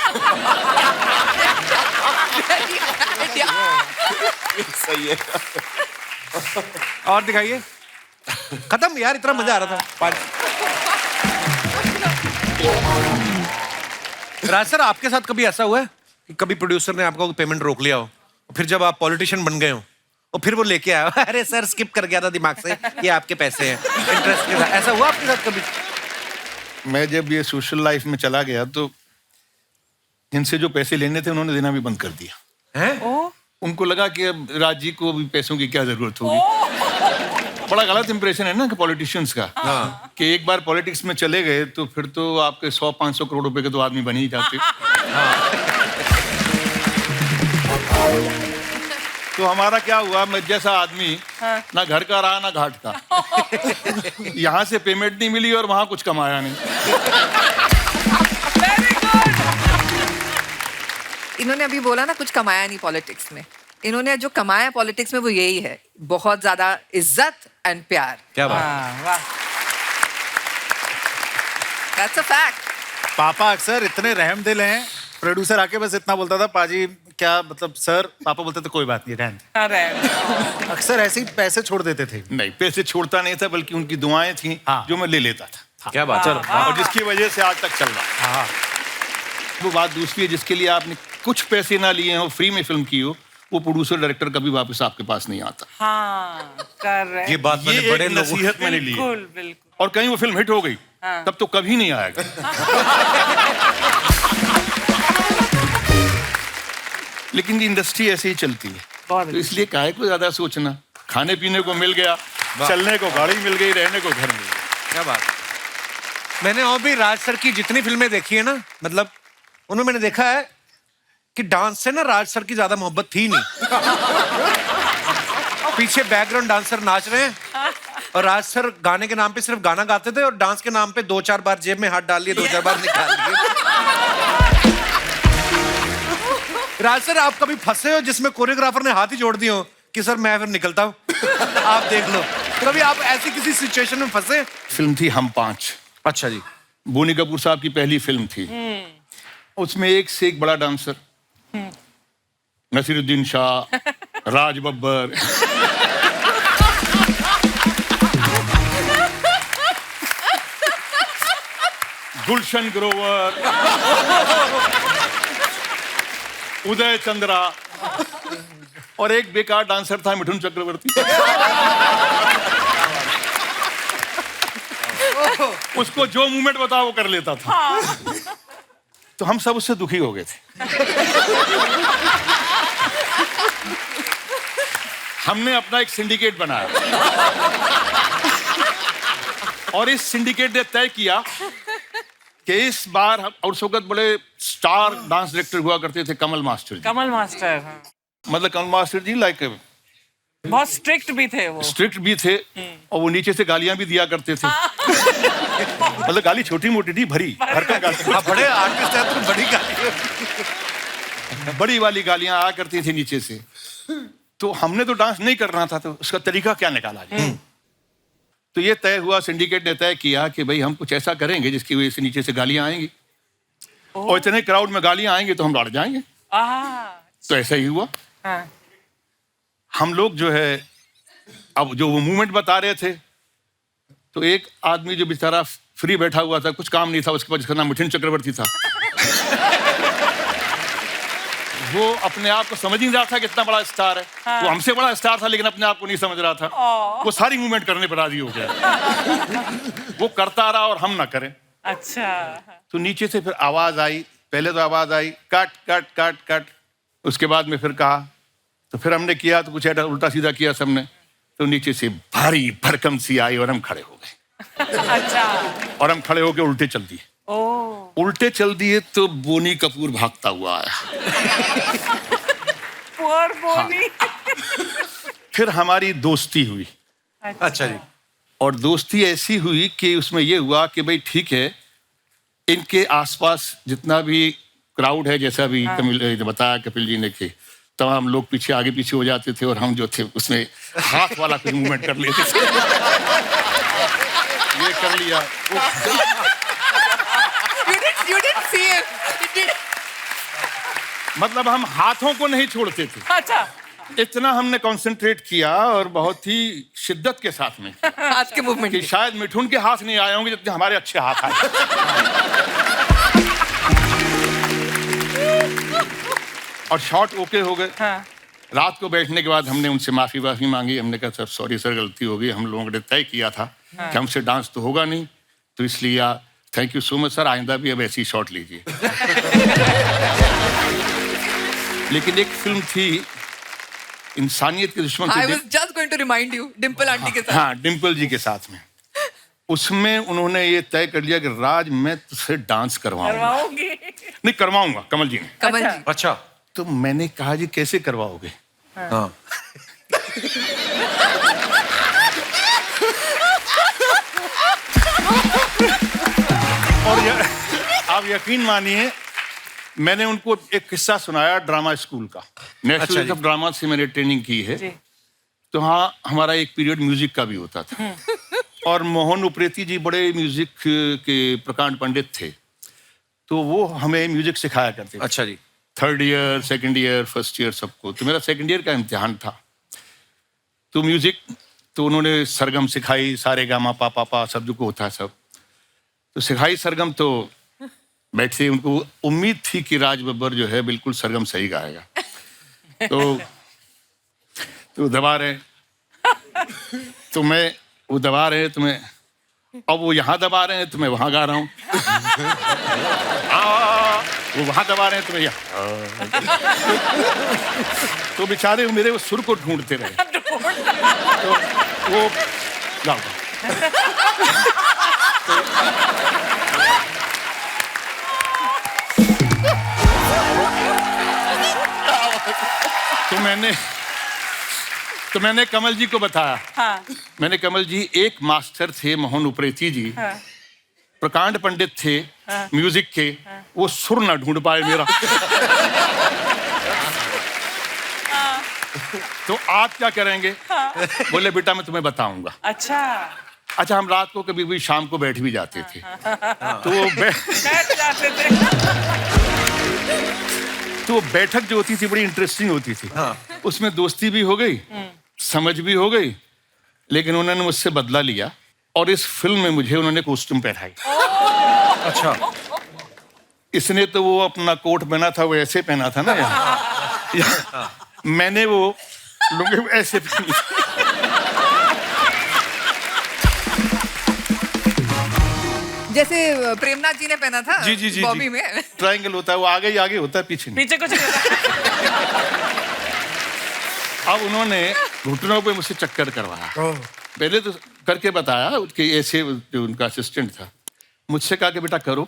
सही है। और दिखाइए। खत्म यार, इतना मजा आ रहा था। राज सर, आपके साथ कभी ऐसा हुआ है कि कभी प्रोड्यूसर ने आपका पेमेंट रोक लिया हो, फिर जब आप पॉलिटिशियन बन गए हो और फिर वो लेके आया, अरे सर स्किप कर गया था दिमाग से, ये आपके पैसे हैं इंटरेस्ट के साथ? ऐसा हुआ आपके साथ कभी? मैं जब ये सोशल लाइफ में चला गया तो इनसे जो पैसे लेने थे उन्होंने देना भी बंद कर दिया। हैं? उनको लगा कि अब राज जी को भी पैसों की क्या जरूरत होगी। बड़ा गलत इंप्रेशन है ना कि पॉलिटिशियंस का, कि एक बार पॉलिटिक्स में चले गए तो फिर तो आपके 100-500 करोड़ रुपए के तो आदमी बन ही जाते। तो हमारा क्या हुआ, मैं जैसा आदमी ना घर का रहा ना घाट का। यहाँ से पेमेंट नहीं मिली और वहां कुछ कमाया नहीं। इन्होंने अभी बोला ना कुछ कमाया नहीं पॉलिटिक्स में। इन्होंने जो कमाया पॉलिटिक्स में वो यही है, बहुत ज्यादा इज्जत एंड प्यार। क्या बात? वाह। That's a fact. पापा अक्सर इतने रहमदिल हैं, प्रोड्यूसर आके बस इतना बोलता था, पाजी क्या मतलब सर, पापा बोलते थे कोई बात नहीं रहने। अरे अक्सर ऐसे ही पैसे छोड़ देते थे। नहीं, पैसे छोड़ता नहीं था, बल्कि उनकी दुआएं थी जो मैं ले लेता था। क्या बात? चलो। और जिसकी वजह से आज तक चल रहा है। वो बात दूसरी है, जिसके लिए आपने कुछ पैसे ना लिए हो, फ्री में फिल्म की हो, वो प्रोड्यूसर डायरेक्टर कभी वापस आपके पास नहीं आता। हाँ, कर रहे ये बात मैंने ये बड़े एक लोगों नसीहत मैंने ली है। बिल्कुल बिल्कुल। और कहीं वो फिल्म हिट हो गई तब तो कभी नहीं आएगा। लेकिन इंडस्ट्री ऐसे ही चलती है, तो इसलिए काहे को ज्यादा सोचना। खाने पीने को मिल गया, चलने को गाड़ी मिल गई, रहने को घर मिल गया। क्या बात? मैंने और भी राज सर की जितनी फिल्में देखी है ना, मतलब उनमें मैंने देखा है कि डांस से ना राज सर की ज्यादा मोहब्बत थी नहीं। पीछे बैकग्राउंड डांसर नाच रहे हैं और राज सर गाने के नाम पे सिर्फ गाना गाते थे और डांस के नाम पे 2-4 बार जेब में हाथ डाल लिए, 2-4 बार निकाल लिए। राज सर, आप कभी फंसे हो जिसमें कोरियोग्राफर ने हाथ ही जोड़ दिए हो कि सर मैं फिर निकलता हूँ, आप देख लो? कभी आप ऐसी किसी सिचुएशन में फंसे? फिल्म थी हम 5। अच्छा जी। बोनी कपूर साहब की पहली फिल्म थी। उसमें एक से एक बड़ा डांसर, नसीरुद्दीन शाह, राज बब्बर। गुलशन ग्रोवर, उदय चंद्रा और एक बेकार डांसर था मिठुन चक्रवर्ती। उसको जो मूवमेंट बताओ वो कर लेता था। तो हम सब उससे दुखी हो गए थे। हमने अपना एक सिंडिकेट बनाया और इस सिंडिकेट ने तय किया कि इस बार और उस वक्त बड़े स्टार डांस डायरेक्टर हुआ करते थे कमल मास्टर जी। कमल मास्टर, हाँ। मतलब कमल मास्टर जी लाइक बहुत स्ट्रिक्ट भी थे वो। स्ट्रिक्ट भी थे और वो नीचे से गालियां भी दिया करते थे। मतलब गाली छोटी मोटी नहीं, भरी भरकम गाली। आप बड़े आर्टिस्ट हैं तो बड़ी गाली। बड़ी वाली गालियां आया करती थी नीचे से। तो हमने तो डांस नहीं करना था, तो उसका तरीका क्या निकाला जाए। तो ये तय हुआ, सिंडिकेट ने तय किया कि भाई हम कुछ ऐसा करेंगे जिसकी वजह से नीचे से गालियां आएंगी और इतने क्राउड में गालियां आएंगी तो हम लड़ जाएंगे। तो ऐसा ही हुआ। हाँ। हम लोग जो है अब जो वो मूवमेंट बता रहे थे, तो एक आदमी जो बेचारा फ्री बैठा हुआ था, कुछ काम नहीं था उसके पास, जिसका नाम मिठुन चक्रवर्ती था। वो अपने आप को समझ नहीं रहा था कितना बड़ा स्टार है। हाँ। वो हमसे बड़ा स्टार था लेकिन अपने आप को नहीं समझ रहा था। वो सारी मूवमेंट करने पर राजी हो गया। वो करता रहा और हम ना करें। अच्छा। तो नीचे से फिर आवाज आई, पहले तो आवाज I cut cut cut cut, उसके बाद में फिर कहा, तो फिर हमने किया तो कुछ उल्टा सीधा किया सबने, तो नीचे से भारी भरकम सी आई और हम खड़े हो गए। अच्छा। और हम खड़े होकर उल्टे चल दिए। उल्टे चल दिए तो बोनी कपूर भागता हुआ आया। पुअर बोनी। हाँ। फिर हमारी दोस्ती हुई। अच्छा जी। और दोस्ती ऐसी हुई कि उसमें यह हुआ कि भाई ठीक है, इनके आसपास जितना भी क्राउड है, जैसा भी बताया कपिल जी ने, कि तमाम लोग पीछे आगे पीछे हो जाते थे और हम जो थे उसमें हाथ वाला कुछ मूवमेंट कर लेते थे। ये कर लिया। You didn't see it. You did. मतलब हम हाथों को नहीं छोड़ते थे। अच्छा। इतना हमने कंसंट्रेट किया और बहुत ही शिद्दत के साथ में हाथ के मूवमेंट कि शायद मिठुन के हाथ नहीं आए होंगे जितने हमारे अच्छे हाथ आए। और शॉट ओके हो गए। हाँ। रात को बैठने के बाद हमने उनसे माफी मांगी। हमने कहा सर सॉरी सर, गलती हो गई। हम लोगों ने तय किया था कि हमसे डांस तो होगा नहीं, तो इसलिए thank you so much sir, आइंदा भी अब ऐसी शॉट लीजिए। लेकिन एक फिल्म थी इंसानियत के दुश्मन। I was just going to remind you, Dimple aunty के साथ। हाँ, डिम्पल जी के साथ में। उसमें उन्होंने ये तय कर लिया कि राज मैं तुझसे डांस करवाऊंगा। नहीं करवाऊंगा, कमल जी ने। कमल जी। अच्छा। तो मैंने कहा जी कैसे करवाओगे? हाँ। और आप यकीन मानिए, मैंने उनको एक किस्सा सुनाया ड्रामा स्कूल का। नेशनल ऑफ ड्रामा से मैंने ट्रेनिंग की है। तो हाँ, हमारा एक पीरियड म्यूजिक का भी होता था। और मोहन उप्रेती जी बड़े म्यूजिक के प्रकांड पंडित थे, तो वो हमें म्यूजिक सिखाया करते थे। अच्छा जी। 3rd year, 2nd year, 1st year सबको। तो मेरा 2nd ईयर का इम्तिहान था। तो म्यूजिक तो उन्होंने सरगम सिखाई, सारे गामा पा पा पा सब जो को होता है सब। तो सिखाई सरगम, तो बैठे, उनको उम्मीद थी कि राज बब्बर जो है बिल्कुल सरगम सही गाएगा। तो दबा रहे, तो मैं वो दबा रहे हैं, तो मैं अब वो यहाँ दबा रहे हैं तो मैं वहाँ गा रहा हूँ। वो वहाँ दबा रहे हैं तो मैं यहाँ। तो बेचारे मेरे वो सुर को ढूंढते रहे। तो वो गाओ। तो मैंने कमल जी को बताया। हाँ। मैंने कमल जी, एक मास्टर थे मोहन उप्रेती जी। हाँ। प्रकांड पंडित थे। हाँ। म्यूजिक के। हाँ। वो सुर ना ढूंढ पाए मेरा। हाँ। तो आप क्या करेंगे? हाँ। बोले बेटा मैं तुम्हें बताऊंगा। अच्छा, हम रात को कभी भी शाम को बैठ भी जाते थे। हाँ। तो वो बैठ जाते थे। तो वो बैठक जो होती थी बड़ी इंटरेस्टिंग होती थी। हाँ। उसमें दोस्ती भी हो गई, समझ भी हो गई, लेकिन उन्होंने मुझसे बदला लिया और इस फिल्म में मुझे उन्होंने कॉस्ट्यूम पहनाई। अच्छा, इसने तो वो अपना कोट पहना था वो ऐसे पहना था ना यहाँ। मैंने वो लुंगी ऐसे पहनी। जैसे प्रेमनाथ जी ने पहना था जी, जी, जी, बॉबी जी। में। ट्रायंगल होता है, वो आगे ही आगे होता है, पीछे नहीं। पीछे कुछ नहीं होता। अब उन्होंने घुटनों पे मुझसे चक्कर करवाया। पहले तो करके बताया कि ऐसे, जो उनका असिस्टेंट था, मुझसे कहा कि बेटा करो।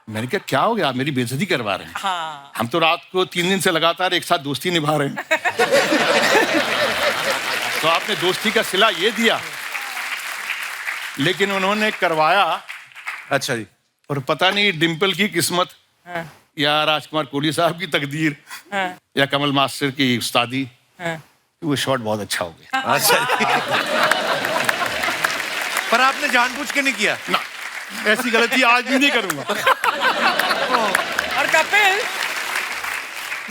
मैंने कहा क्या हो गया, आप मेरी बेइज्जती करवा रहे हैं। हाँ। हम तो रात को 3 दिन से लगातार एक साथ दोस्ती निभा रहे हैं। तो आपने दोस्ती का सिला ये दिया। लेकिन उन्होंने करवाया, अच्छा जी। और पता नहीं डिम्पल की किस्मत हाँ। या राजकुमार कोहली साहब की तकदीर हाँ। या कमल मास्टर की उस्तादी, हाँ। वो शॉट बहुत अच्छा हो गया। अच्छा जी। पर आपने जानबूझ के नहीं किया ना, ऐसी गलती आज भी नहीं करूंगा। और कपिल,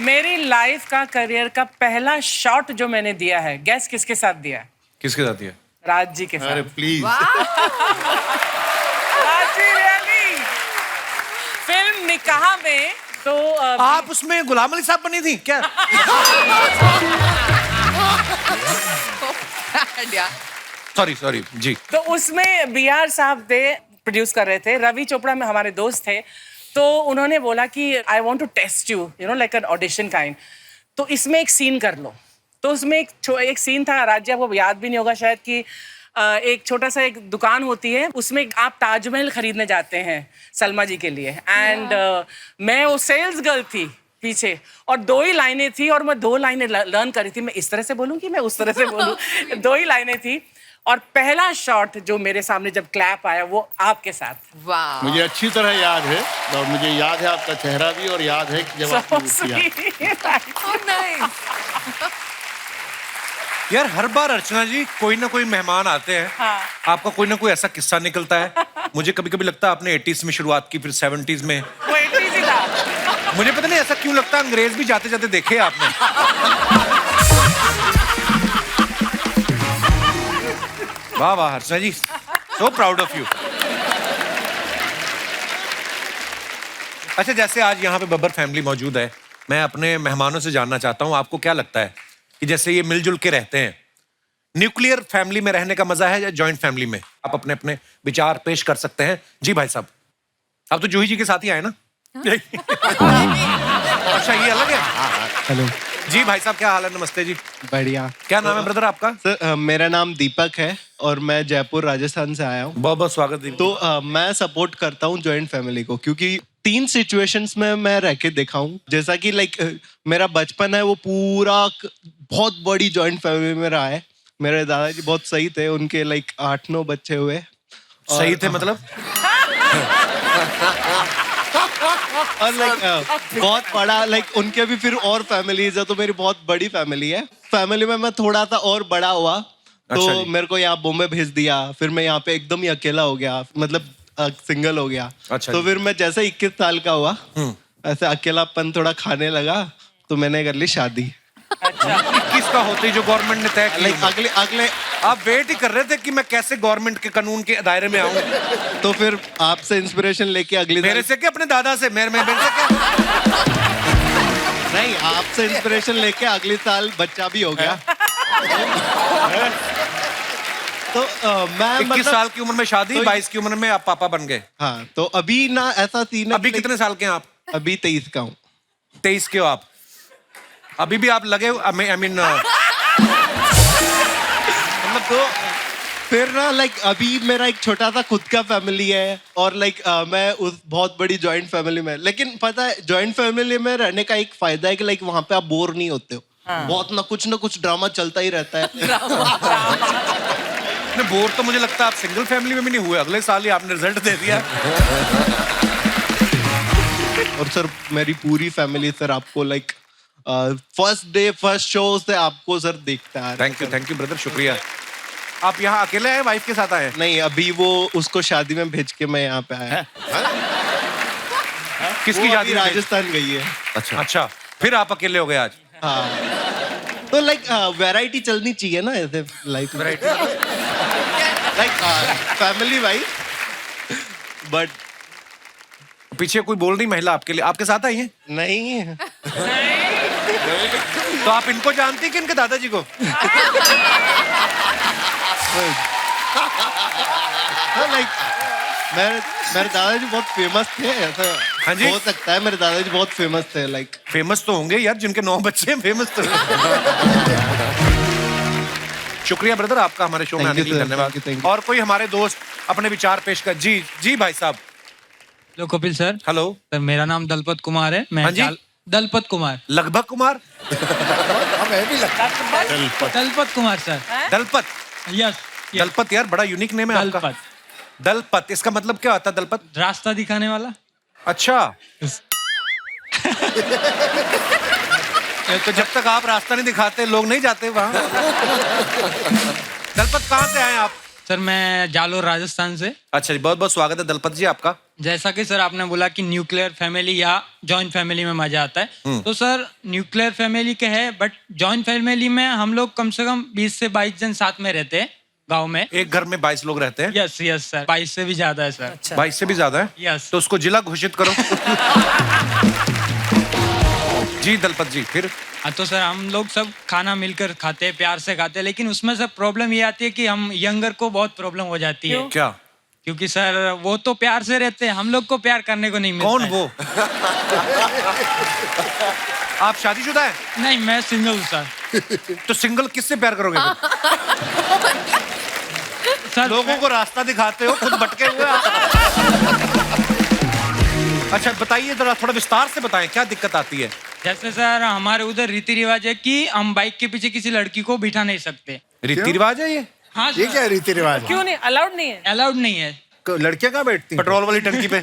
मेरी लाइफ का, करियर का पहला शॉट जो मैंने दिया है, गैस किसके साथ दिया है? किसके साथ ये? राज जी के साथ। अरे please. Raj ji really. Film Nikaah में तो आप उसमें गुलाम अली साहब बनी थी क्या? सॉरी जी। तो उसमें BR साहब थे, प्रोड्यूस कर रहे थे। रवि चोपड़ा में हमारे दोस्त थे, तो उन्होंने बोला कि I want to test you, you know, like an audition kind. तो इसमें एक सीन कर लो। तो उसमें एक सीन था, राज्य आपको याद भी नहीं होगा शायद, कि एक छोटा सा एक दुकान होती है, उसमें आप ताजमहल खरीदने जाते हैं सलमा जी के लिए। एंड मैं वो सेल्स गर्ल थी पीछे, और 2 ही लाइनें थी, और मैं 2 लाइनें लर्न करी थी। मैं इस तरह से बोलूं कि मैं उस तरह से बोलूं। 2 ही लाइनें थी, और पहला शॉट जो मेरे सामने जब क्लैप आया वो आपके साथ। वाह। मुझे अच्छी तरह याद है, और मुझे याद है आपका चेहरा भी, और याद है कि जब आपने वो किया। Oh, nice. यार हर बार अर्चना जी कोई ना कोई मेहमान आते हैं। हाँ। आपका कोई ना कोई ऐसा किस्सा निकलता है। मुझे कभी कभी लगता है आपने 80s में शुरुआत की, फिर 70s में। वो 80s ही था। मुझे पता नहीं ऐसा क्यों लगता है, अंग्रेज भी जाते जाते देखे आपने। वाह वाह अर्चना जी, सो प्राउड ऑफ यू। अच्छा, जैसे आज यहाँ पे बब्बर फैमिली मौजूद है, मैं अपने मेहमानों से जानना चाहता हूँ, आपको क्या लगता है कि जैसे ये मिलजुल के रहते हैं, न्यूक्लियर फैमिली में रहने का मजा है या जॉइंट फैमिली में? आप अपने अपने विचार पेश कर सकते हैं। जी भाई साहब, आप तो जूही जी के साथ ही आए ना? अच्छा, ये अलग है। हेलो जी भाई साहब, क्या हाल है? नमस्ते जी। बढ़िया। क्या नाम है ब्रदर आपका? सर मेरा नाम दीपक है और मैं जयपुर राजस्थान से आया हूँ। बहुत बहुत स्वागत दीपक। तो मैं सपोर्ट करता हूँ जॉइंट फैमिली को, क्योंकि 3 सिचुएशंस में मैं रह के देखा हूँ। जैसा कि लाइक मेरा बचपन है वो पूरा बहुत बड़ी जॉइंट फैमिली में रहा है। मेरे दादाजी बहुत सही थे, उनके लाइक 8-9 बच्चे हुए। सही थे मतलब? और लाइक बहुत बड़ा, लाइक उनके भी फिर और फैमिलीज है, तो मेरी बहुत बड़ी फैमिली है। फैमिली में मैं थोड़ा सा और बड़ा हुआ, तो अच्छा जी। मेरे को यहाँ बॉम्बे भेज दिया। फिर मैं यहाँ पे एकदम ही अकेला हो गया, मतलब सिंगल हो गया। अच्छा तो जी। फिर मैं जैसे 21 साल का हुआ, ऐसे अकेलापन थोड़ा खाने लगा, तो मैंने कर ली शादी। 21 का होते ही जो गवर्नमेंट ने तय लाइक किया। अगले आप वेट ही कर रहे थे कि मैं कैसे गवर्नमेंट के कानून के दायरे में आऊं। तो फिर आपसे इंस्पिरेशन लेके अगली मेरे से क्या, अपने दादा से? मेरे से क्या? नहीं, आपसे इंस्पिरेशन लेके अगले साल बच्चा भी हो गया। तो मैं 21 साल की उम्र में शादी, तो- 22 की उम्र में आप पापा बन गए। हाँ, तो अभी ना ऐसा सीन है। अभी कितने साल के हैं आप? अभी 23 का हूँ। 23 के हो आप? अभी भी आप लगे, आई मीन मतलब तो फिर ना लाइक अभी मेरा एक छोटा सा खुद का फैमिली है, और लाइक मैं उस बहुत बड़ी जॉइंट फैमिली में। लेकिन पता है जॉइंट फैमिली में रहने का एक फायदा है कि लाइक वहां पे आप बोर नहीं होते हो। बहुत ना कुछ ड्रामा चलता ही रहता है। बोर तो मुझे लगता है आप सिंगल फैमिली में भी नहीं हुए। अगले साल ही आपने रिजल्ट दे दिया। और सर मेरी पूरी फैमिली सर आपको like first day first show से आपको सर देखता है। थैंक यू ब्रदर, शुक्रिया। आप यहाँ अकेले आए, वाइफ के साथ आए? नहीं, अभी वो उसको शादी में भेज के मैं यहाँ पे आया। किसकी वो शादी? अभी राजस्थान गई है। अच्छा, फिर आप अकेले हो गए आज? हाँ, तो लाइक वैरायटी चलनी चाहिए ना ऐसे लाइफ में। लाइक फैमिली वाइज बट पीछे कोई बोल रही महिला आपके लिए, आपके साथ आई है? नहीं तो आप इनको जानती कि इनके दादाजी को? लाइक मेरे दादाजी बहुत फेमस थे, ऐसा हाँ जी? हो सकता है। मेरे दादाजी बहुत फेमस थे, लाइक फेमस तो होंगे यार, जिनके 9 बच्चे हैं फेमस तो शुक्रिया ब्रदर आपका हमारे शो में Thank आने you, के लिए sir. धन्यवाद। Thank you, thank you. और कोई हमारे दोस्त अपने विचार पेश कर। जी जी भाई साहब। Hello Kapil sir. Hello sir मेरा नाम दलपत कुमार है। मैं हाँ जी? दलपत कुमार। लगभग कुमार। दलपत कुमार सर। दलपत। यस दलपत यार बड़ा यूनिक नेम है आपका। दलपत। दलपत इसका मतलब क्या होता है दलपत? रास्ता दिखाने वाला। अच्छा। तो जब तक आप रास्ता नहीं दिखाते लोग नहीं जाते वहां। दलपत कहाँ से आए आप? सर मैं जालोर राजस्थान से। अच्छा जी, बहुत बहुत स्वागत है दलपत जी आपका। जैसा कि सर आपने बोला कि न्यूक्लियर फैमिली या जॉइंट फैमिली में मजा आता है, तो सर न्यूक्लियर फैमिली के है, बट जॉइंट फैमिली में हम लोग कम से कम 20 से 22 जन साथ में रहते हैं गांव में। एक घर में 22 लोग रहते हैं? यस यस सर, 22 से भी ज्यादा है सर। अच्छा। 22 से भी ज्यादा है? यस। तो उसको जिला घोषित करो। जी दलपत जी फिर? हाँ तो सर हम लोग सब खाना मिलकर खाते हैं, प्यार से खाते हैं, लेकिन उसमें सर प्रॉब्लम ये आती है कि हम यंगर को बहुत प्रॉब्लम हो जाती है। क्या? क्योंकि सर वो तो प्यार से रहते हैं, हम लोग को प्यार करने को नहीं मिलता। कौन है। वो? आप शादीशुदा है? नहीं मैं सिंगल सर। तो सिंगल किससे प्यार करोगे फिर? सर लोगों को रास्ता दिखाते हो, खुद भटके हुए आप। अच्छा बताइए जरा, थोड़ा विस्तार से बताएं क्या दिक्कत आती है? जैसे सर हमारे उधर रीति रिवाज है कि हम बाइक के पीछे किसी लड़की को बिठा नहीं सकते। रीति रिवाज है ये? हाँ ये क्या रीति रिवाज है? क्यों नहीं? अलाउड नहीं है। अलाउड नहीं है। लड़कियां कहाँ बैठती हैं? पेट्रोल वाली टंकी पे।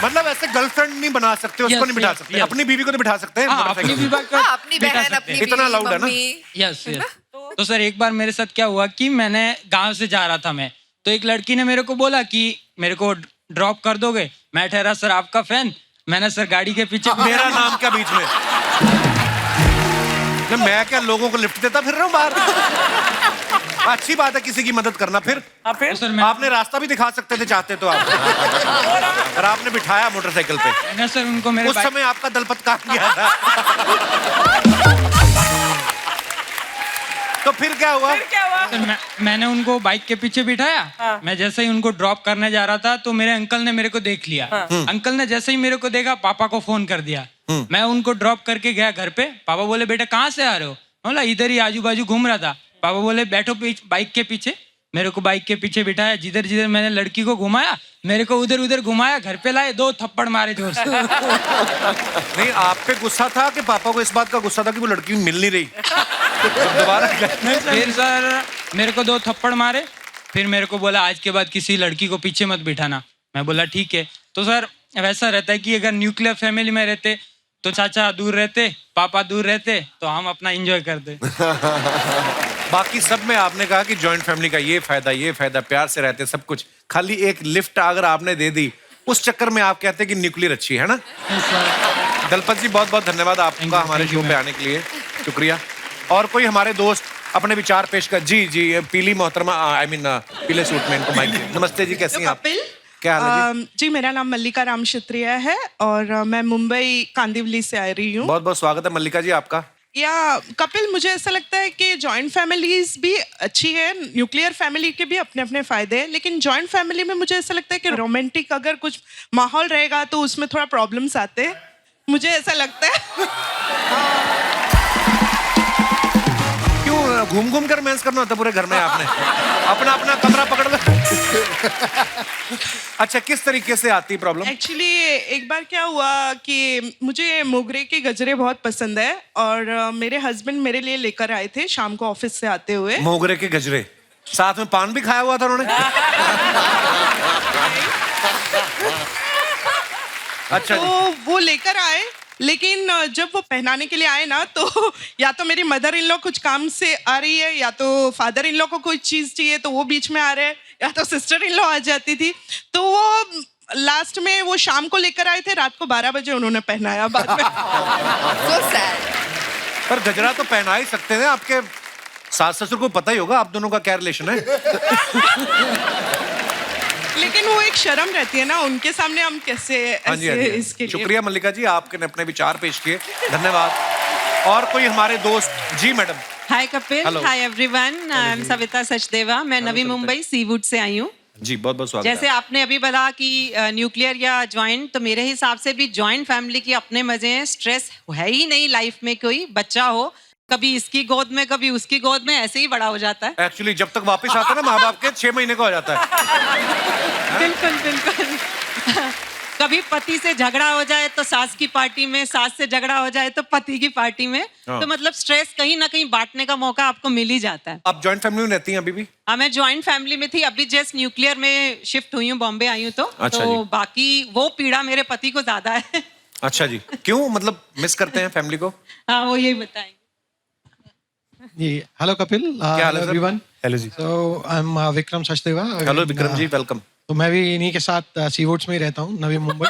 मतलब ऐसे गर्लफ्रेंड नहीं बना सकते, उसको Yes, नहीं बिठा yes, सकते, yes. अपनी बीवी को तो बिठा सकते हैं हाँ, मोटरसाइकिल अपनी पे। विवाह का हाँ, अपनी बिठा बहन, सकते अपनी हैं। इतना बीवी, allowed है ना? मम्मी। Yes yes. तो सर एक बार मेरे साथ क्या हुआ कि मैंने गांव से जा रहा था मैं, तो एक लड़की ने मेरे को बोला कि मेरे को ड्रॉप कर दोगे? मैं ठहरा सर आपका फैन, मैंने सर गाड़ी के पीछे मेरा नाम क्या बीच में? मैं क्या लोगों को लिफ्ट देता फिर रहा हूँ बाहर? अच्छी बात है किसी की मदद करना। फिर तो सर मैं आपने रास्ता भी दिखा सकते थे चाहते तो आप। और आपने बिठाया मोटरसाइकिल पे। मैंने सर उनको मेरे उस बाइक- समय आपका दलपत कहाँ गया था? तो फिर क्या हुआ? फिर क्या हुआ? सर मैंने उनको बाइक के पीछे बिठाया। हाँ। मैं जैसे ही उनको ड्रॉप करने जा रहा था तो मेरे अंकल ने मेरे को देख लिया। अंकल ने जैसे ही मेरे को देखा पापा को फोन कर दिया। मैं उनको ड्रॉप करके गया घर पे। पापा बोले बेटा कहाँ से आ रहे हो? बोला इधर ही आजू बाजू घूम रहा था। पापा बोले बैठो बाइक के पीछे। मेरे को बाइक के पीछे बिठाया, जिधर जिधर मैंने लड़की को घुमाया मेरे को उधर उधर घुमाया, घर पे लाए 2 थप्पड़ मारे जोर से। नहीं आप पे गुस्सा था कि पापा को इस बात का गुस्सा था कि वो लड़की मिल नहीं रही? दोबारा फिर सर मेरे को 2 थप्पड़ मारे। फिर मेरे को बोला आज के बाद किसी लड़की को पीछे मत बिठाना। मैं बोला ठीक है। तो सर वैसा रहता है कि अगर न्यूक्लियर फैमिली में रहते तो चाचा दूर रहते, पापा दूर रहते, तो हम अपना एंजॉय करते। बाकी सब में आपने कहा कि जॉइंट फैमिली का ये फायदा, प्यार से रहते सब कुछ, खाली एक लिफ्ट अगर आपने दे दी उस चक्कर में आप कहते हैं कि न्यूक्लियर अच्छी है ना? दलपत जी बहुत बहुत धन्यवाद आपका हमारे शो पे आने के लिए, शुक्रिया। और कोई हमारे दोस्त अपने विचार पेश कर। जी जी पीली मोहतरमा, आई मीन पीले सूट में इनको माइक। नमस्ते जी, कैसी हैं आप? कपिल, क्या हाल है जी? जी मेरा नाम मल्लिका राम क्षत्रिय है और मैं मुंबई कांदिवली से आ रही हूँ। बहुत बहुत स्वागत है मल्लिका जी आपका। या कपिल, मुझे ऐसा लगता है कि जॉइंट फैमिलीज भी अच्छी है, न्यूक्लियर फैमिली के भी अपने अपने फायदे हैं, लेकिन जॉइंट फैमिली में मुझे ऐसा लगता है कि रोमांटिक अगर कुछ माहौल रहेगा तो उसमें थोड़ा प्रॉब्लम्स आते हैं, मुझे ऐसा लगता है। क्यों घूम घूम कर मैच करना होता पूरे घर में आपने? अपना अपना कमरा पकड़ लो। अच्छा किस तरीके से आती प्रॉब्लम? एक्चुअली एक बार क्या हुआ कि मुझे मोगरे के गजरे बहुत पसंद है और मेरे हस्बैंड मेरे लिए लेकर आए थे शाम को ऑफिस से आते हुए। मोगरे के गजरे, साथ में पान भी खाया हुआ था उन्होंने? अच्छा तो वो लेकर आए, लेकिन जब वो पहनाने के लिए आए ना तो या तो मेरी मदर इन लॉ कुछ काम से आ रही है या तो फादर इन लॉ को कोई चीज चाहिए तो वो बीच में आ रहे हैं, या तो सिस्टर इन लॉ आ जाती थी। तो वो लास्ट में वो शाम को लेकर आए थे, रात को 12 बजे उन्होंने पहनाया बाद में। So sad. पर गजरा तो पहना ही सकते थे आपके सास ससुर को पता ही होगा आप दोनों का क्या रिलेशन है। लेकिन वो एक शर्म रहती है ना, उनके सामने हम कैसे हाँ जी, हाँ ऐसे जी। इसके लिए। शुक्रिया मल्लिका जी, आपने अपने विचार पेश किए, धन्यवाद। और कोई हमारे दोस्त जी madam. Hi Kapil, Hello. Hi everyone, I am Savita Sachdeva, मैं नवी मुंबई सीवुड से आई हूँ। जी बहुत बहुत स्वागत जैसे है। आपने अभी बोला कि न्यूक्लियर या जॉइंट, तो मेरे हिसाब से भी जॉइंट फैमिली के अपने मजे हैं। स्ट्रेस है ही नहीं लाइफ में, कोई बच्चा हो कभी इसकी गोद में कभी उसकी गोद में, ऐसे ही बड़ा हो जाता है। एक्चुअली जब तक वापस आता है ना माँ बाप के 6 महीने का हो जाता है। बिल्कुल बिल्कुल। कभी पति से झगड़ा हो जाए तो सास की पार्टी में, सास से झगड़ा हो जाए तो पति की पार्टी में, हाँ। तो मतलब स्ट्रेस कहीं ना कहीं बांटने का मौका आपको मिल ही जाता है। आप जॉइंट फैमिली में रहती हैं अभी भी? हाँ, मैं जॉइंट फैमिली में थी, अभी जस्ट न्यूक्लियर में शिफ्ट हुई हूँ, बॉम्बे आई हूँ। अच्छा तो जी। बाकी वो पीड़ा मेरे पति को ज्यादा है। अच्छा जी, क्यों, मतलब मिस करते हैं फैमिली को? हाँ, वो यही बताएंगे। जी, हेलो कपिल, क्या हाल है sir? Everyone. Hello ji. So I am Vikram Sachdeva. Hello Vikram ji, welcome. तो मैं भी इन्हीं के साथ सीवुड्स में ही रहता हूँ, नवी मुंबई।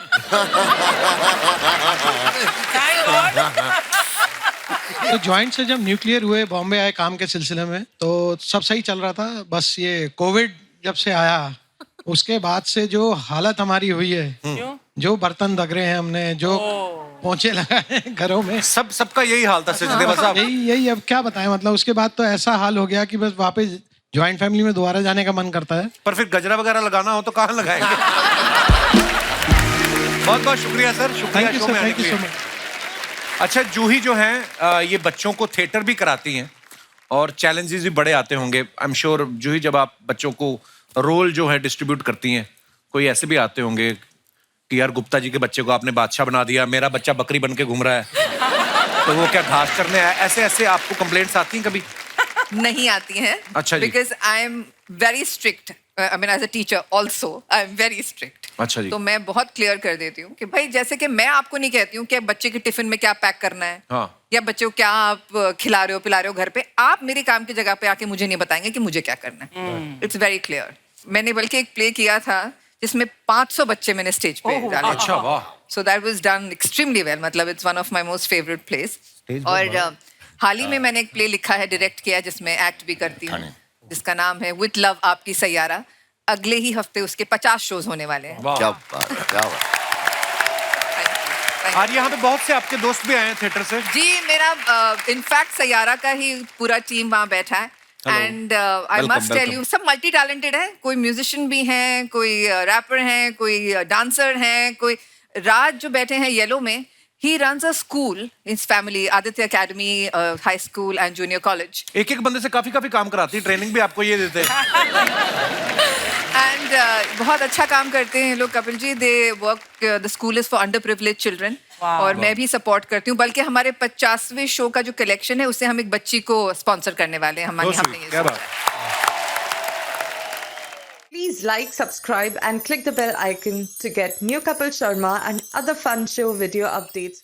तो जॉइंट से जब न्यूक्लियर हुए, बॉम्बे आए काम के सिलसिले में, तो सब सही चल रहा था। बस ये कोविड जब से आया, उसके बाद से जो हालत हमारी हुई है, जो बर्तन दगरे हैं हमने, जो पोंछे लगाए हैं घरों में, सबका यही हाल था सचदेवा साहब। यही अब क्या बताएं, मतलब उसके बाद तो ऐसा हाल हो गया कि बस वापस जॉइंट फैमिली में दोबारा जाने का मन करता है। पर फिर गजरा वगैरह लगाना हो तो कहाँ लगाएंगे? बहुत बहुत शुक्रिया सर, शुक्रिया थैंक यू शो सर, में आने थैंक के यू लिए। So much. अच्छा, जूही जो हैं ये बच्चों को थिएटर भी कराती हैं और चैलेंजेस भी बड़े आते होंगे। आई एम श्योर जूही, जब आप बच्चों को रोल जो है डिस्ट्रीब्यूट करती हैं, कोई ऐसे भी आते होंगे कि यार गुप्ता जी के बच्चे को आपने बादशाह बना दिया, मेरा बच्चा बकरी बन के घूम रहा है, तो वो क्या घास चरने आया? ऐसे ऐसे आपको कंप्लेंट्स आती हैं कभी? नहीं आती हैं। अच्छा जी। Because I am very strict, I mean as a teacher also I am very strict. अच्छा जी। तो मैं बहुत क्लियर कर देती हूँ कि भाई, जैसे कि मैं आपको नहीं कहती हूँ कि बच्चे के टिफिन में क्या पैक करना है, हाँ। या बच्चे को क्या आप खिला रहे हो पिला रहे हो घर पे, आप मेरे काम की जगह पे आके मुझे नहीं बताएंगे कि मुझे क्या करना है। It's very clear. मैंने बल्कि एक प्ले किया था जिसमें 500 बच्चे मैंने स्टेज पे डाले। अच्छा, वाह। So that was done extremely well, मतलब it's one of my most favourite place. और हाल ही में मैंने एक प्ले लिखा है, डायरेक्ट किया, जिसमें एक्ट भी करती हूँ, जिसका नाम है विद लव आपकी सैयारा। अगले ही हफ्ते उसके 50 शोज होने वाले हैं। क्या बात है, क्या बात है। आज यहाँ पे बहुत से आपके दोस्त भी आए हैं थिएटर से। जी, मेरा इनफैक्ट सैयारा का ही पूरा टीम वहाँ बैठा है। And I must tell you, सब मल्टी टैलेंटेड है। कोई म्यूजिशियन भी हैं, कोई रैपर हैं, कोई डांसर हैं, कोई राज जो बैठे हैं येलो में, he runs a school in his family, Aditya Academy, high school and junior college. एक एक बंदे से काफी काफी काम कराती है, ट्रेनिंग भी आपको ये देते हैं। एंड बहुत अच्छा काम करते हैं लोग Kapil ji. They work, the school is for under privilege children. और मैं भी सपोर्ट करती हूँ, बल्कि हमारे 50वें शो का जो कलेक्शन है उससे हम एक बच्ची को स्पॉन्सर करने वाले हैं। हमने ये क्या बात। Please like, subscribe and click the bell icon to get new Kapil Sharma and other fun show video updates.